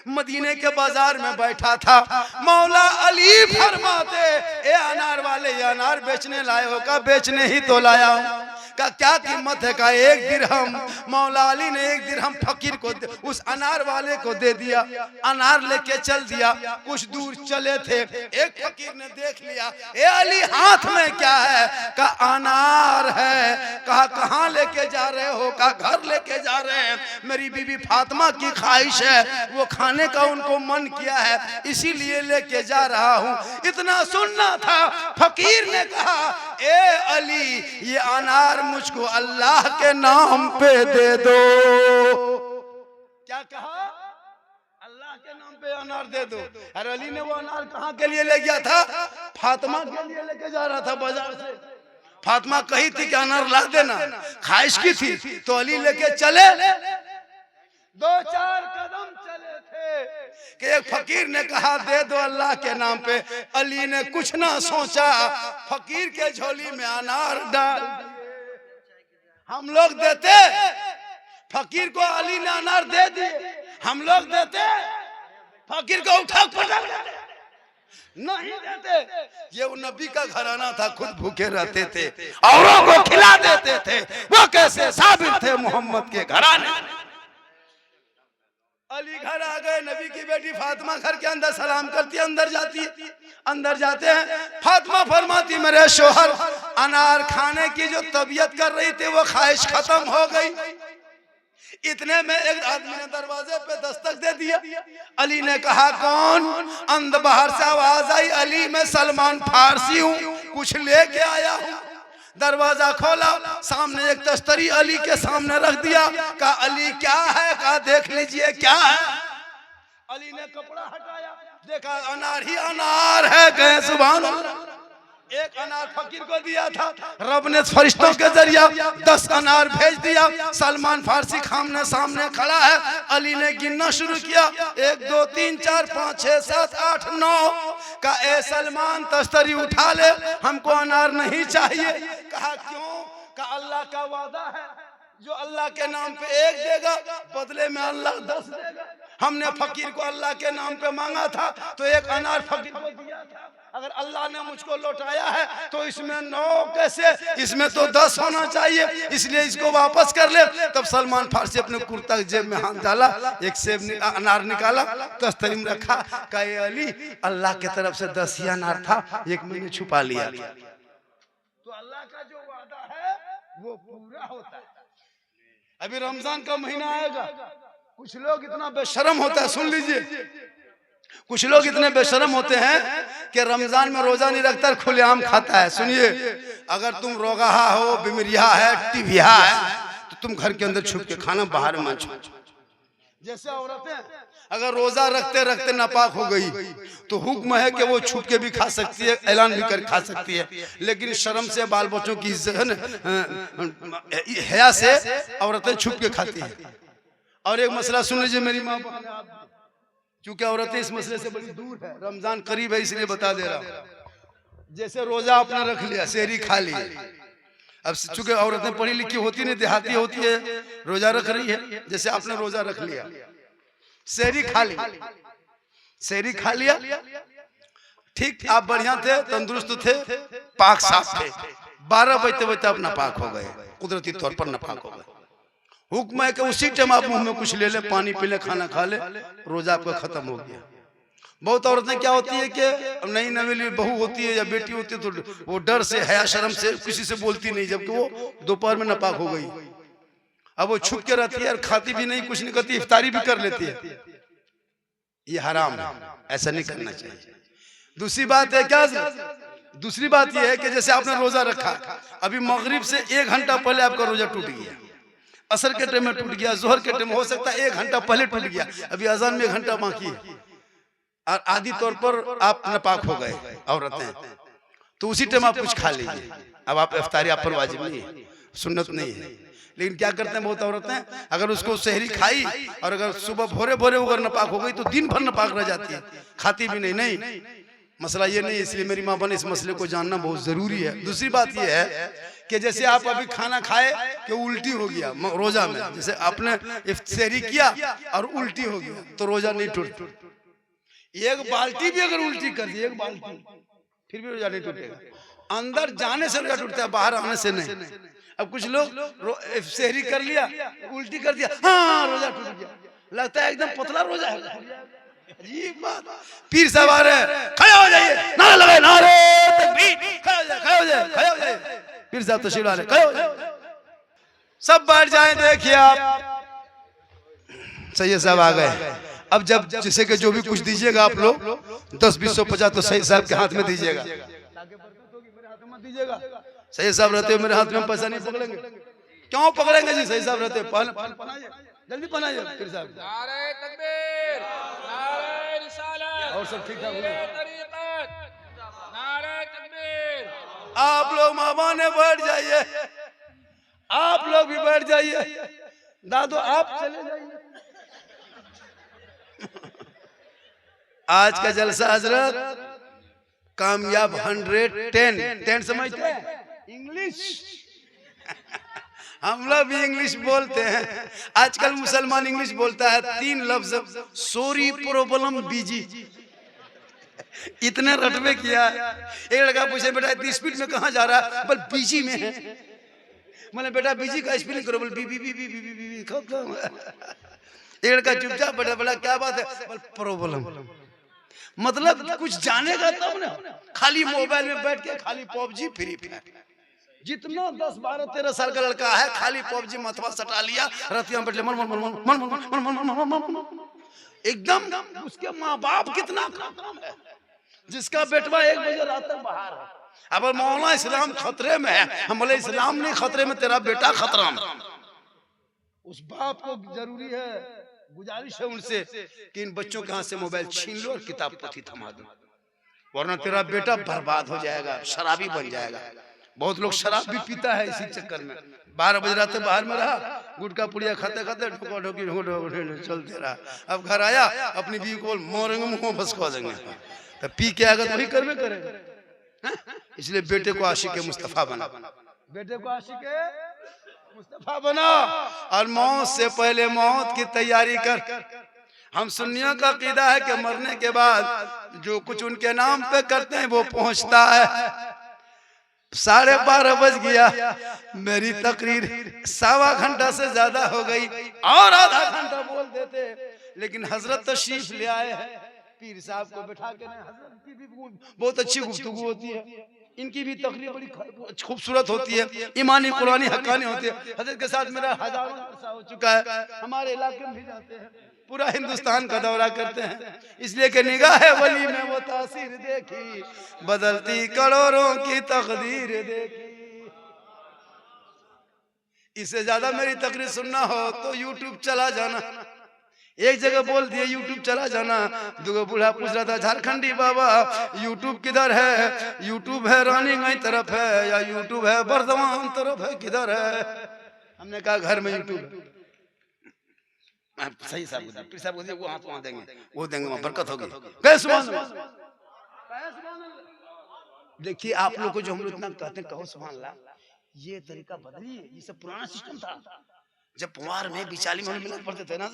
मदीने के बाजार में बैठा था। मौला अली फरमाते ए अनार वाले, ये अनार बेचने लाए हो? का बेचने ही तो लाया हूँ। का क्या कीमत है? का 1 दिरहम। मौला अली ने 1 दिरहम फकीर को उस अनार वाले को दे दिया। अनार लेके चल दिया। कुछ दूर चले थे, एक फकीर ने देख लिया, ए अली हाथ में क्या है? का अनार है। कहा कहाँ लेके जा रहे हो? का घर लेके जा रहे हैं, मेरी बीबी फातिमा की ख्वाहिश है, वो खाने का उनको मन किया है, इसीलिए लेके जा रहा हूँ। इतना सुनना था, फकीर ने कहा ए अली ये अनार मुझको अल्लाह के नाम पे दे दो। क्या कहा? अल्लाह के नाम पे अनार दे दो। और अली ने वो अनार कहाँ के लिए ले गया था? फातिमा के लिए लेके जा रहा था बाजार से। फातिमा कही थी कि अनार ला देना, ख्वाहिश की थी, तो अली लेके चले। 2-4 कदम चले थे कि एक फकीर ने कहा दे दो अल्लाह के नाम पे। अली ने कुछ ना सोचा, फकीर के झोली में अनार डाल। हम लोग देते, फकीर को अली ने अनार दे दिए, हम लोग देते, फकीर को उठा पटक नहीं देते। ये वो नबी का घराना था, खुद भूखे रहते थे, औरों को खिला देते थे। वो कैसे साबित थे मोहम्मद के घराने। अली घर आ गए, नबी की बेटी फातिमा घर के अंदर सलाम करती है, अंदर जाती है। अंदर जाते हैं, फातिमा फरमाती मेरे शोहर अनार खाने की जो तबीयत कर रही थी वो ख्वाहिश खत्म हो गई। इतने में एक आदमी ने दरवाजे पे दस्तक दे दिया। अली ने कहा कौन? अंदर बाहर से आवाज आई, अली मैं सलमान फारसी हूँ, कुछ लेके आया हूँ। दरवाजा खोला, सामने एक तस्तरी अली के सामने रख दिया। कहा अली क्या है? कहा देख लीजिए क्या है। अली ने कपड़ा हटाया, देखा अनार ही अनार है, कहे सुभान अल्लाह। एक अनार फकीर को दिया था, रब ने फरिश्तों के जरिया 10 अनार भेज दिया। सलमान फारसी खामने सामने खड़ा है, अली ने गिनना शुरू किया, 1 2 3 4 5 6 7 8 9 का, ए सलमान तस्तरी उठा ले, हमको अनार नहीं चाहिए। कहा क्यों? का अल्लाह का वादा है, जो अल्लाह के नाम पे 1 देगा बदले में अल्लाह 10 देगा। हमने फकीर को अल्लाह के नाम पे मांगा था तो 1 अनार फकीर को दिया था, अगर अल्लाह ने मुझको लौटाया है तो इसमें 9 कैसे, इसमें तो 10 होना चाहिए, इसलिए इसको वापस कर ले। तब सलमान फारसी अपने कुर्ता की जेब में हाथ डाला, एक सेब अनार निकाला, तस्तरी में रखा, कहे अली अल्लाह की तरफ से 10 ही अनार था, एक मैंने छुपा लिया। तो अल्लाह का जो वादा है वो पूरा होता है। अभी रमजान का महीना आएगा, कुछ लोग इतना बेशर्म होता है, सुन लीजिए, कुछ लोग इतने बेशर्म होते हैं कि रमजान में रोजा नहीं रखता, खुलेआम खाता है। सुनिए, अगर तुम रोगाहा हो, बीमारिया है, टीबिया है, तो तुम घर के अंदर छुप के खाना, बाहर में छुप। जैसे औरतें अगर रोजा रखते रखते नापाक हो गई तो हुक्म है कि वो छुप के भी खा सकती है, ऐलान भी कर खा सकती है, लेकिन शर्म से, बाल बच्चों की हया से औरतें छुप के खाती है। और एक मसला सुन लीजिए मेरी माँ, चूंकि औरतें इस मसले से बड़ी दूर है, रमजान करीब है इसलिए बता दे रहा हूँ। जैसे रोजा आपने रख लिया, सेहरी खा ली, अब चूंकि औरतें पढ़ी लिखी होती नहीं, देहाती होती है, रोजा रख रही है, जैसे आपने रोजा रख लिया, सेहरी खा ली, सेहरी खा लिया, ठीक, आप बढ़िया थे, तंदुरुस्त थे, पाक साफ थे, 12 बजते बजते आप नापाक हो गए, कुदरती तौर पर नापाक हो गए। हुक्म है कि उसी टाइम आप मुंह में कुछ ले ले, पानी पी ले, खाना खा ले, रोजा आपका खत्म हो गया। बहुत औरतें क्या होती है कि नई नवेली बहू होती है या बेटी होती है तो वो डर से, हया शर्म से किसी से बोलती नहीं, जबकि वो दोपहर में नापाक हो गई, अब वो छुप के रहती है और खाती भी नहीं, कुछ नहीं करती, इफ्तारी भी कर लेती है। ये हराम है, ऐसा नहीं करना चाहिए। दूसरी बात है क्या, दूसरी बात यह है कि जैसे आपने रोजा रखा, अभी मगरिब से 1 घंटा पहले आपका रोजा टूट गया, असर के टाइम में टूट गया, जोहर के टाइम हो सकता है 1 घंटा पहले टूट गया, अभी अजान में 1 घंटा बाकी है, और आदि तौर पर आप नापाक हो गए औरतें, तो उसी टाइम आप कुछ खा लीजिए। अब आप इफ्तारी आप पर वाजिब नहीं है, सुन्नत नहीं है, लेकिन क्या करते हैं बहुत औरतें, अगर उसको सहरी खाई और अगर सुबह भोरे भोरे अगर नापाक हो गई तो दिन भर नापाक रह जाती है, खाती भी नहीं। नहीं, मसला ये नहीं, इसलिए मेरी माँ बने इस मसले को जानना बहुत जरूरी है। दूसरी बात ये है कि जैसे आप अभी खाना खाए कि उल्टी हो गया रोजा में, जैसे आपने सहरी किया और उल्टी हो गया तो रोजा नहीं टूटता। 1 बाल्टी भी अगर उल्टी कर दी, 1 बाल्टी, फिर भी रोजा नहीं टूटेगा। अंदर जाने से रोजा टूटता है, बाहर आने से नहीं। अब कुछ लोग सहरी कर लिया, उल्टी कर दिया, हाँ रोजा टूट गया, लगता है एकदम पतला रोजा है। अजीब बात। पीर साहब आ रहे हैं, खड़े हो जाइए, नारा लगाए, नारे तकबीर, खड़े हो जाए, खड़े हो जाए, खड़े हो जाए। पीर साहब तशरीफ ला रहे, खड़े हो जाए, सब बैठ जाएं। देखिए आप, सैयद साहब आ गए। अब जब जिसे के जो भी कुछ दीजिएगा आप लोग 10 20 150 तो सैयद साहब के हाथ में दीजिएगा, सैयद साहब रहते मेरे हाथ में पैसा नहीं पकड़ेंगे। क्यों पकड़ेंगे जी, सैयद साहब रहते, जल्दी पहनाइए पीर साहब। नारे तकबीर, नारे रिसालत, और सब ठीक ठाक हो, नारे तकबीर। आप लोग मामाने बैठ जाइए, आप लोग भी बैठ जाइए, दादो आप चले जाइए। आज का जलसा हजरत कामयाब 110 समझते हैं इंग्लिश। हम लोग भी इंग्लिश बोलते हैं, आजकल मुसलमान इंग्लिश बोलता है 3 लफ्ज, सॉरी, प्रॉब्लम, बिजी, इतने रटवे किया। एक लड़का पूछे बेटा इतनी स्पीड में कहाँ जा रहा है, बोल बिजी में है। मैंने बेटा बिजी का स्पेलिंग करो, बोल B B B B B B B. एक लड़का चुपचाप बैठा, बोला क्या बात है, बोल प्रॉब्लम। मतलब कुछ जानेगा तब ना, खाली मोबाइल में बैठ के खाली पबजी, फ्री फायर, जितना 10 12 13 साल का लड़का है खाली पबजी मथवा सटा लिया, रतिया बैठ मन मन मन मन मन मन, एकदम। उसके माँ बाप कितना काम है, जिसका बेटवा 1 बजे रात तक बाहर है। अब मौलाना इस्लाम खतरे में है, हम बोले इस्लाम नहीं खतरे में, तेरा बेटा खतरा में। उस बाप को जरूरी है गुजारिश है उनसे कि इन बच्चों के हाथ से मोबाइल छीन लो और किताब पोथी थमा दो, वरना तेरा बेटा बर्बाद हो जाएगा, शराबी बन जाएगा। बहुत लोग शराब भी पीता है इसी चक्कर में। 12 बज रात बाहर में रहा, गुटखा पुड़िया खाते खाते ढोका ढोकी चलते रहा। अब घर आया, अपनी बीवी को मोरेंगे, मुंह फंसवा देंगे, तो पी के आगे तो वही करवे करेगा। इसलिए बेटे को आशिक मुस्तफा बना, बेटे को आशिक मुस्तफा बना, और मौत से पहले मौत की तैयारी कर। हम सुन्नियों का कीदा है कि मरने के बाद जो कुछ उनके नाम पे करते हैं वो पहुंचता है। 12:30 बज गया, मेरी तकरीर 1.25 घंटा से ज्यादा हो गई, और आधा घंटा बोल देते, लेकिन हजरत तशरीफ ले आए हैं। पीर साहब को बैठा के, हजरत की भी बहुत अच्छी गुफ्तगू होती है, इनकी भी तकरीर बड़ी खूबसूरत होती है, ईमानी कुरानी हक्कानी होती है। हजरत के साथ मेरा हजारों अरसा हो चुका है, हमारे इलाके में भी जाते हैं, पूरा हिंदुस्तान का दौरा करते हैं, इसलिए कि निगाह वली में वो तासीर देखी, बदलती करोड़ों की तकदीर देखी। इससे ज्यादा मेरी तकरीर सुनना हो तो यूट्यूब चला जाना। एक जगह बोल दिया यूट्यूब चला जाना, दूगो बूढ़ा पूछ रहा था, झारखंडी बाबा यूट्यूब किधर है? यूट्यूब है रानीगंज तरफ है या यूट्यूब है बर्दवान तरफ है, किधर है? हमने कहा घर में यूट्यूब है। सही साहब वो हाथ वहां देंगे, वो देंगे, वहां बरकत होगी। देखिए आप लोग को जो हम लोग इतना कहते हैं कहो सुभान अल्लाह, ये तरीका बदलिए, ये सब पुराना सिस्टम था। जब पुआर में बिचाली में मिलना पड़ते थे ना,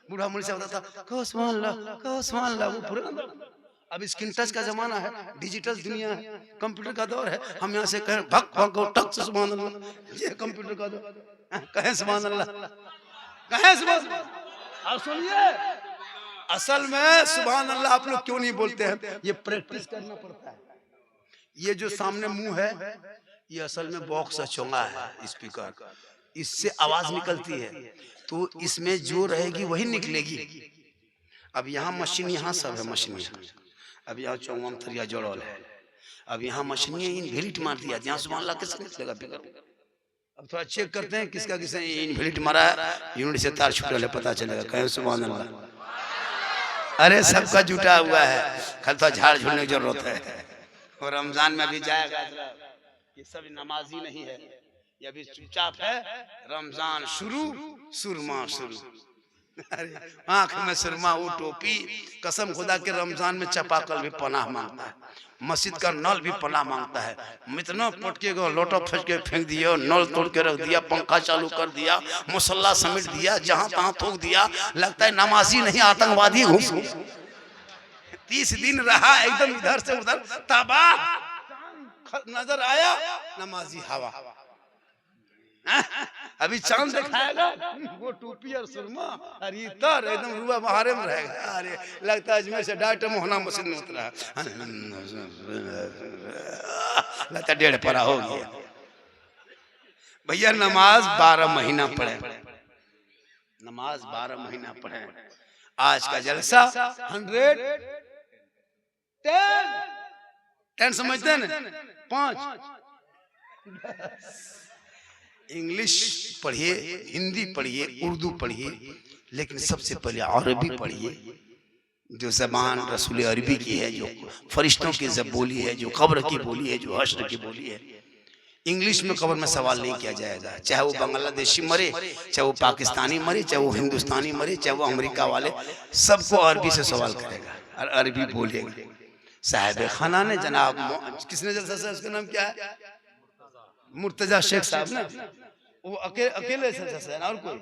बूढ़ा मुड़ी से होता था कहो सुभान अल्लाह, कहो सुभान अल्लाह, वो पुराना। अब स्क्रीन टच का जमाना है, डिजिटल दुनिया है, कंप्यूटर का दौर है। हम यहाँ से कहें भक भक टक से सुभान अल्लाह, ये कंप्यूटर का दौर, कहें सुभान अल्लाह, कहें सुभान अल्लाह। और सुनिए, असल में सुभान अल्लाह आप लोग क्यों नहीं बोलते हैं? ये प्रैक्टिस करना पड़ता है। ये जो सामने मुंह है, ये असल में बॉक्स चोंगा है, स्पीकर, इससे आवाज निकलती है, तो इसमें जो रहेगी वही निकलेगी। अब यहाँ मशीन, यहाँ सब है मशीन, अब यहाँ चौंगा थरिया जोड़ल है, अब यहाँ मशीन इनवेलिट मार दिया, यहाँ सुभान अल्लाह किसने निकलेगा फिकर। अब थोड़ा चेक करते हैं किसका किसने इनवेलिट मारा है, यूनिट से तार छूटा है, पता चलेगा, कहें सुभान अल्लाह। अरे सबका जुटा हुआ है, कल तो झाड़ झूलने की जरूरत है। और रमजान में भी जाएगा, ये सब नमाजी नहीं है, ये अभी चुपचाप है। रमजान शुरू, सुरमा शुरू, आंख में सुरमा, वो टोपी, कसम खुदा के रमजान में चापाकल भी पनाह मांगता है, मस्जिद का नल भी पनाह मांगता है। इतना पटके गो, लोटा फट के फेंक दिया, नल तोड़ के रख दिया, पंखा चालू कर दिया, मुसल्ला समेट दिया, जहां तहां थूक दिया, लगता है नमाजी नहीं आतंकवादी घुस। 30 दिन रहा एकदम इधर से उधर, तबाह नजर आया नमाजी हवा। अभी चांद दिखाएगा, वो टोपी और सुरमा और इतर एकदम रुआ बहारे में रहेगा। अरे लगता है अजमेर से डॉक्टर मोहना मस्जिद में उतरा, लगता 1.5 परा हो गया। भैया नमाज 12 महीना पढ़े, नमाज 12 महीना पढ़े। आज का जलसा 110 समझते हैं ना, 5 इंग्लिश पढ़िए, हिंदी पढ़िए, उर्दू पढ़िए, लेकिन सबसे पहले अरबी पढ़िए, जो ज़बान रसूल अरबी की है, जो फरिश्तों की जब बोली है, जो कब्र की बोली है, जो हश्र की बोली है। इंग्लिश में कब्र में सवाल नहीं किया जाएगा, चाहे वो बांग्लादेशी मरे, चाहे वो पाकिस्तानी मरे, चाहे वो हिंदुस्तानी मरे, चाहे वो अमेरिका वाले, सबको अरबी से सवाल करेगा और अरबी बोलेगा। साहिब खाना ने जनाब, किसने जलसा से, उसका नाम क्या है, मुर्तजा शेख साहब ने, वो अकेले से और कोई,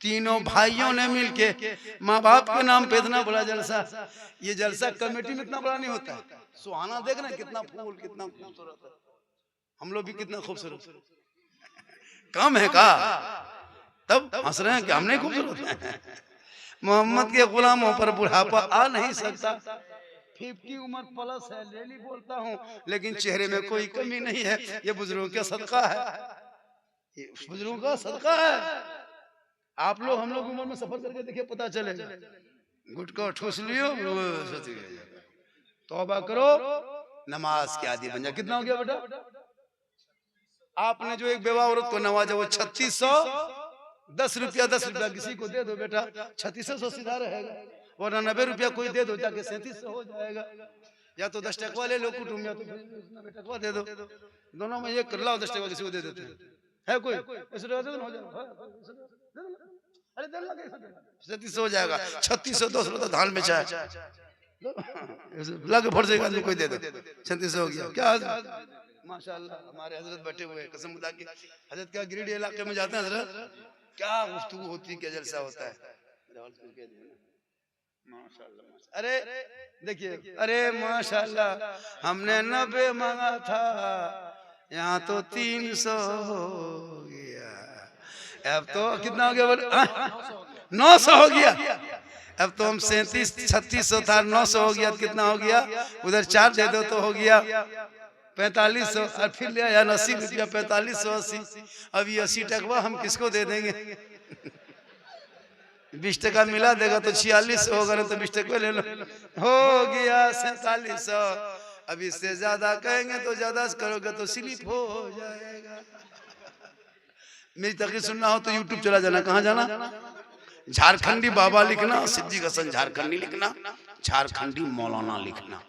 तीनों भाइयों ने मिलके माँ बाप के नाम पे इतना बड़ा जलसा। ये जलसा कमेटी में इतना बड़ा नहीं होता है। सुहाना देख रहे कितना फूल, कितना खूबसूरत है, हम लोग भी कितना खूबसूरत, कम है का? तब हंस रहे हैं कि हम नहीं खूबसूरत हैं। मोहम्मद के गुलामों पर बुढ़ापा आ नहीं सकता। 50 उम्र प्लस है, डेली बोलता हूँ, लेकिन चेहरे में कोई कमी नहीं है। ये बुजुर्गों का सदका है, ये बुजुर्गों का सदका है। आप लोग हम लोग उम्र में सफर करके देखिए, पता चलेगा। गुटका ठूस लियो, तौबा करो, नमाज के आदि बन जाए। कितना हो गया बेटा? आपने जो एक बेवा औरत को नवाजा वो 3600 10 रुपया किसी को दे दो बेटा, 3600 सीधा रहेगा, वरना 90 रुपया कोई दे दो जाके 3700 हो जाएगा। या तो 10 टकवा ले लो कुटुंब, या तो 90 टकवा दे दो, दोनों में एक कर लो, 10 टकवा किसी को दे देते हैं। है कोई ऐसे हो जाएगा, अरे 3700 हो जाएगा, 3600 200 तो धान बेचा है, लगे फट जाएगा कोई दे दो, 3600 हो गया। क्या माशाल्लाह हमारे हजरत बैठे हुए हैं, कसम खुदा की। हजरत क्या गिरिडीह इलाके में जाते हैं हजरत, क्या गुफ्तगू होती है, क्या जलसा होता है। माशाल्लाह, अरे देखिए, अरे माशाल्लाह, हमने 90 मांगा था, यहाँ तो 300 हो गया। अब तो कितना हो गया, 900 हो गया। अब तो हम 37 3600 था, 900 हो गया, कितना हो गया, उधर 4 दे दो तो हो गया 4500, और फिर ले आया 80 रुपया, 4580। अब ये 80 टकवा हम किसको दे देंगे? 20 टका मिला देगा तो 4600 होगा, ना तो 20 टका ले लो, हो गया 4700। अब इससे ज्यादा कहेंगे तो ज्यादा करोगे तो स्लिप हो जाएगा। मेरी तकरीर सुनना हो तो यूट्यूब चला जाना, कहाँ जाना, झारखंडी बाबा लिखना, सिद्दीक हसन झारखंडी लिखना, झारखंडी मौलाना लिखना।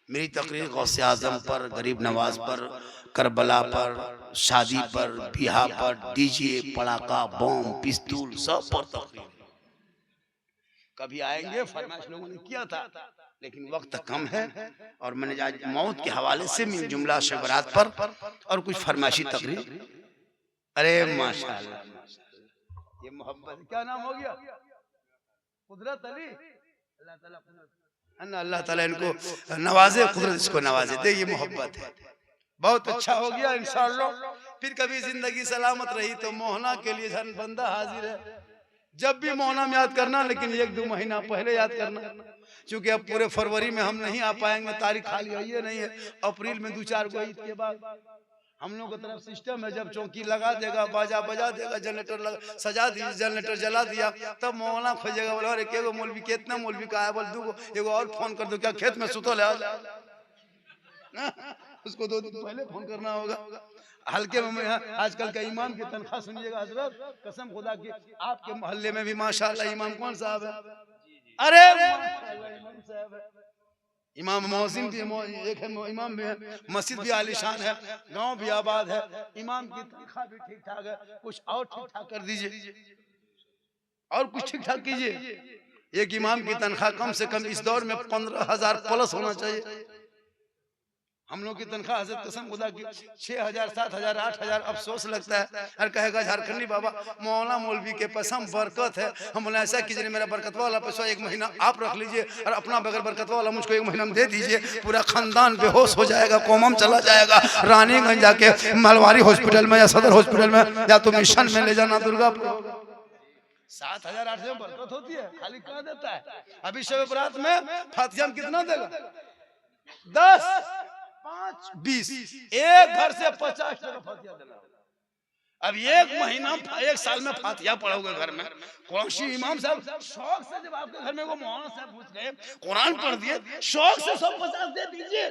मेरी तकरीर गौसे आजम पर, गरीब नवाज पर, करबला पर, शादी पर, बिहा पर, डीजे, पड़ाका, बम, पिस्तौल सब पर तकरीर। कभी आएंगे, फरमाइश लोगों ने किया था, लेकिन वक्त कम है, और मैंने आज मौत के हवाले से मिल जुमला शबरात पर और कुछ फरमाइशी तकरीर। अरे माशाल्लाह, ये मोहब्बत, क्या नाम हो गया, कुदरत अली। अल्लाह ताला इनको नवाजे, कुदरत इसको नवाजे दे, ये मोहब्बत है। बहुत अच्छा हो गया इंशाअल्लाह। फिर कभी जिंदगी सलामत रही तो मोहना के लिए धन बंदा हाजिर है। जब भी मोहना में याद करना, लेकिन 1-2 महीना पहले याद करना, क्योंकि अब पूरे फरवरी में हम नहीं आ पाएंगे, तारीख खाली है, ये नहीं है। अप्रैल में 2-4 को ईद के बाद हम लोग की तरफ सिस्टम है, जब चौकी लगा देगा, बाजा बजा देगा, जनरेटर सजा दिया, जनरेटर जला दिया, तब मौलाना खोजेगा, बोला अरे के मौलवी, कितना मौलवी का है, बोल 2 एगो और फोन कर दो, क्या खेत में सुतल है, उसको 2 दिन पहले फोन करना होगा। हल्के में आजकल का इमाम की तनख्वाह सुनिएगा हजरत, कसम खुदा की, आपके मोहल्ले में भी माशाल्लाह इमाम कौन साहब है, अरे इमाम मोहसिन भी एक है, इमाम भी है, मस्जिद भी आलीशान है, गांव भी आबाद है, इमाम की तनख्वाह भी ठीक ठाक है। कुछ और ठीक ठाक कर दीजिए, और कुछ ठीक ठाक कीजिए। एक इमाम की तनख्वाह कम से कम इस दौर में 15,000 प्लस होना चाहिए। हम लोग की तनख्वाह हजरत कसम खुदा की 6,000 7,000 8,000। अफसोस लगता है, और कहेगा झारखंडी बाबा मौलाना मौलवी के पैसा में बरकत है। हम बोले ऐसा कीजिए, मेरा बरकत वाला पैसा 1 महीना आप रख लीजिए, और अपना बगैर बरकत वाला मुझको 1 महीना में दे दीजिए। पूरा खानदान बेहोश हो जाएगा, कोमम चला जाएगा। रानीगंज जाके मलवारी हॉस्पिटल में या सदर हॉस्पिटल में या तो मिशन में ले जाना, दुर्गापुर। 7,000 8,000 बरकत होती है, खाली कहा देता है। अभी शब बरात में फातिहा में कितना देगा, 10 5 20, एक घर से 50 टका फातिहा देना। अब 1 महीना 1 साल में फातिहा पढ़ोगे घर में। कौन सी इमाम साहब शौक से, जब आपके घर में वो मौलाना साहब पूछ गए कुरान पढ़ दिए, शौक से 150 दे दीजिए,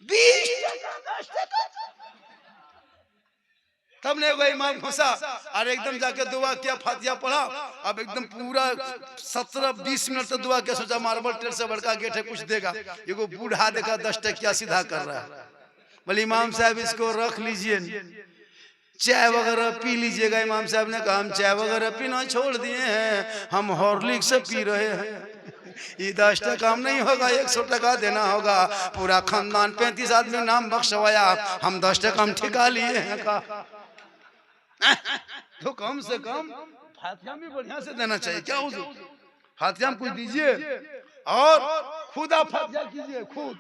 20 टका 10 टका। तब ने वो इमाम घुसा और एकदम जाके दुआ किया, फातिहा पढ़ा। अब एकदम पूरा 17-20 मिनट तक दुआ किया। सोचा मार्बल टेर से बड़का गेट है, कुछ देगा। ये को बूढ़ा देखा 10 टकिया सीधा कर रहा है। बोले इमाम साहब इसको रख लीजिए, चाय वगैरह पी लीजिएगा। इमाम साहब ने कहा हम चाय वगैरह पीना छोड़ दिए हैं, हम हॉर्लिक्स से पी रहे हैं। ये 10 टका काम नहीं होगा, 100 टका देना होगा। पूरा खानदान 35 आदमी नाम बख्शवाया, हम 10 टका हम ठिका लिए हैं। कहा तो कम से कम फातिहा भी बढ़िया से देना चाहिए। क्या हुजूर, फातिहा में कुछ दीजिए और खुद आप फातिहा कीजिए, खुद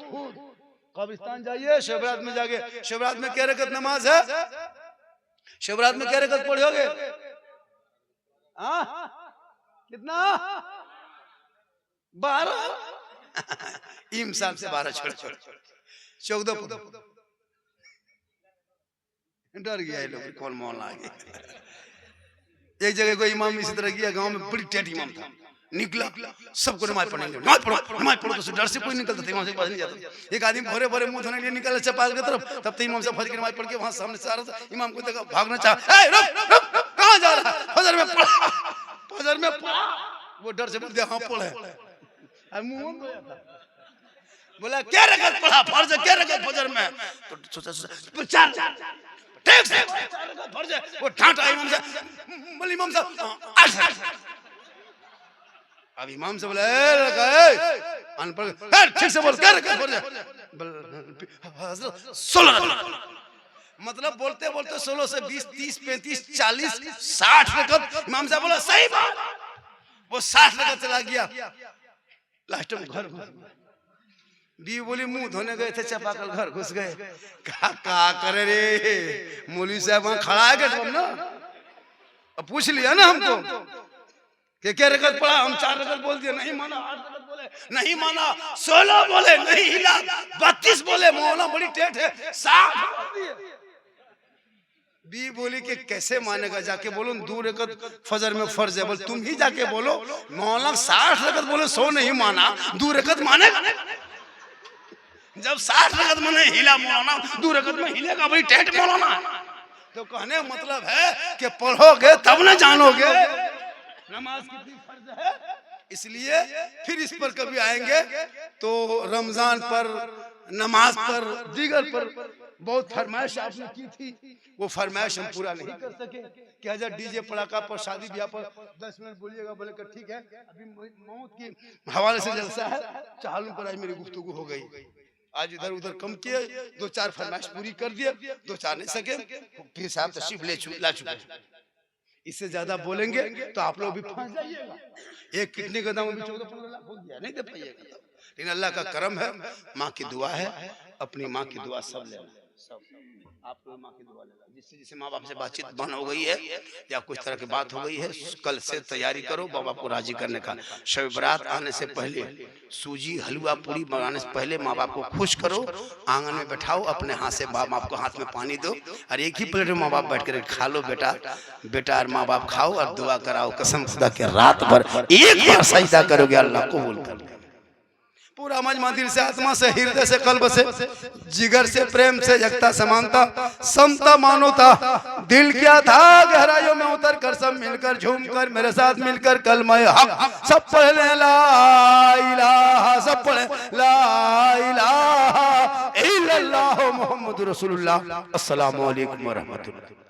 कब्रिस्तान जाइए। शिवरात में जाके, शिवरात में क्या रकत नमाज है, शिवरात में क्या रकत पढ़ोगे, कितना 12 इमसाल से 12 छोड़ 14 डर गया ये लोग, कौन मौला आ गया। एक जगह कोई इमाम इसी तरह किया, गांव में बड़ी टेढ़ी इमाम था। निकला, सबको नमाज पढ़ेंगे, नमाज पढ़ो तो डर से कोई निकलता था, इमाम से पास नहीं जाता। एक आदमी भोरे भोरे मुंह धोने के लिए निकला चपाल की तरफ, तब तक इमाम से फजर की नमाज पढ़ के वहां सामने से आ रहा था। इमाम को देखा, भागना चाहा, कहाँ जा रहा है, फजर वो डर से बोलते हाँ पढ़े। बोला क्या रकत पढ़ा फर्ज है, क्या रकत फजर में? तो सोचा चार ठीक से चार रकत फर्ज है। वो डांटा इमाम से, बोले इमाम साहब 8। अब इमाम से बोला अनपढ़ ठीक से बोल क्या रकत फर्ज है? 16। मतलब बोलते बोलते 16 से 20 30 35 40 60 रकत। इमाम साहब बोला सही बात। वो 60 रकत चला गया। लास्ट में घर बी बोली मुंह धोने गए थे चापाकल घर घुस गए। का करे रे मौलवी साहब वहां खड़ा है गेट पर ना। अब पूछ लिया ना हमको कि क्या रकत पड़ा? हम 4 रकत बोल दिए, नहीं माना। 8 रकत बोले, नहीं माना। 16 बोले, नहीं हिला। 32 बोले, मौला बड़ी टेढ़ है। 60 बी बोली कि कैसे मानेगा? जाके बोलो 2 रकत फजर में फर्ज है। बोल तुम ही जाके बोलो मौला 60 रकत बोले 100 नहीं माना, 2 रकत मानेगा? जब 60 रकत में नहीं हिला मौलाना, 2 रकत में हिलेगा बड़ी टेढ़ मौलाना। तो कहने मतलब है कि पढ़ोगे तब ना जानोगे नमाज कितनी फर्ज है। इसलिए फिर इस पर कभी आएंगे तो रमजान पर, नमाज पर, दीगर पर बहुत फरमाइश आपने की थी। वो फरमाइश हम पूरा नहीं कर सके कि हजार डीजे पड़ाका पर शादी ब्याह पर 10 मिनट बोलिएगा। बोले कि ठीक है, अभी मौत के हवाले से जलसा है, चालू पर आज मेरी गुफ्तगू हो गई। आज इधर उधर कम किए, 2-4 फरमाइश पूरी कर दिए, 2-4 नहीं सके। फिर साहब तशरीफ ला चुके। इससे ज्यादा बोलेंगे तो आप लोग भी फंस जाइएगा। एक किडनी का दाम अभी 14-15 लाख हो गया, नहीं दे पाइएगा। लेकिन अल्लाह का करम है, माँ की दुआ है। अपनी माँ की दुआ सब लेना, सब आप लोग माँ की दुआ लेना। जिससे माँ बाप से बातचीत बंद हो गई है या कुछ तरह की बात हो गई है, कल से तैयारी करो बाबा को राजी करने का। शब बारात आने से पहले सूजी हलवा पूरी बनाने से पहले माँ बाप को खुश करो, आंगन में बैठाओ, अपने हाथ से बाप बाप को हाथ में पानी दो और एक ही प्लेट में माँ बाप बैठ कर खा लो। बेटा और माँ बाप खाओ और दुआ कराओ। कसम खुदा के रात भर एक बार सजदा करोगे अल्लाह कबूल कर लेगा। पूरा मजमा दिल से, आत्मा से, हृदय से, कल्ब से, जिगर से, प्रेम से, एकता, समानता, समता, मानवता। दिल क्या था गहराइयों में उतर कर सब मिलकर झूम कर मेरे साथ मिलकर कलमा हक सब पढ़ ले ला इलाहा, सब पढ़े ला इलाहा इल्लल्लाह मुहम्मदुर रसूलुल्लाह। अस्सलामु अलैकुम व रहमतुल्लाह।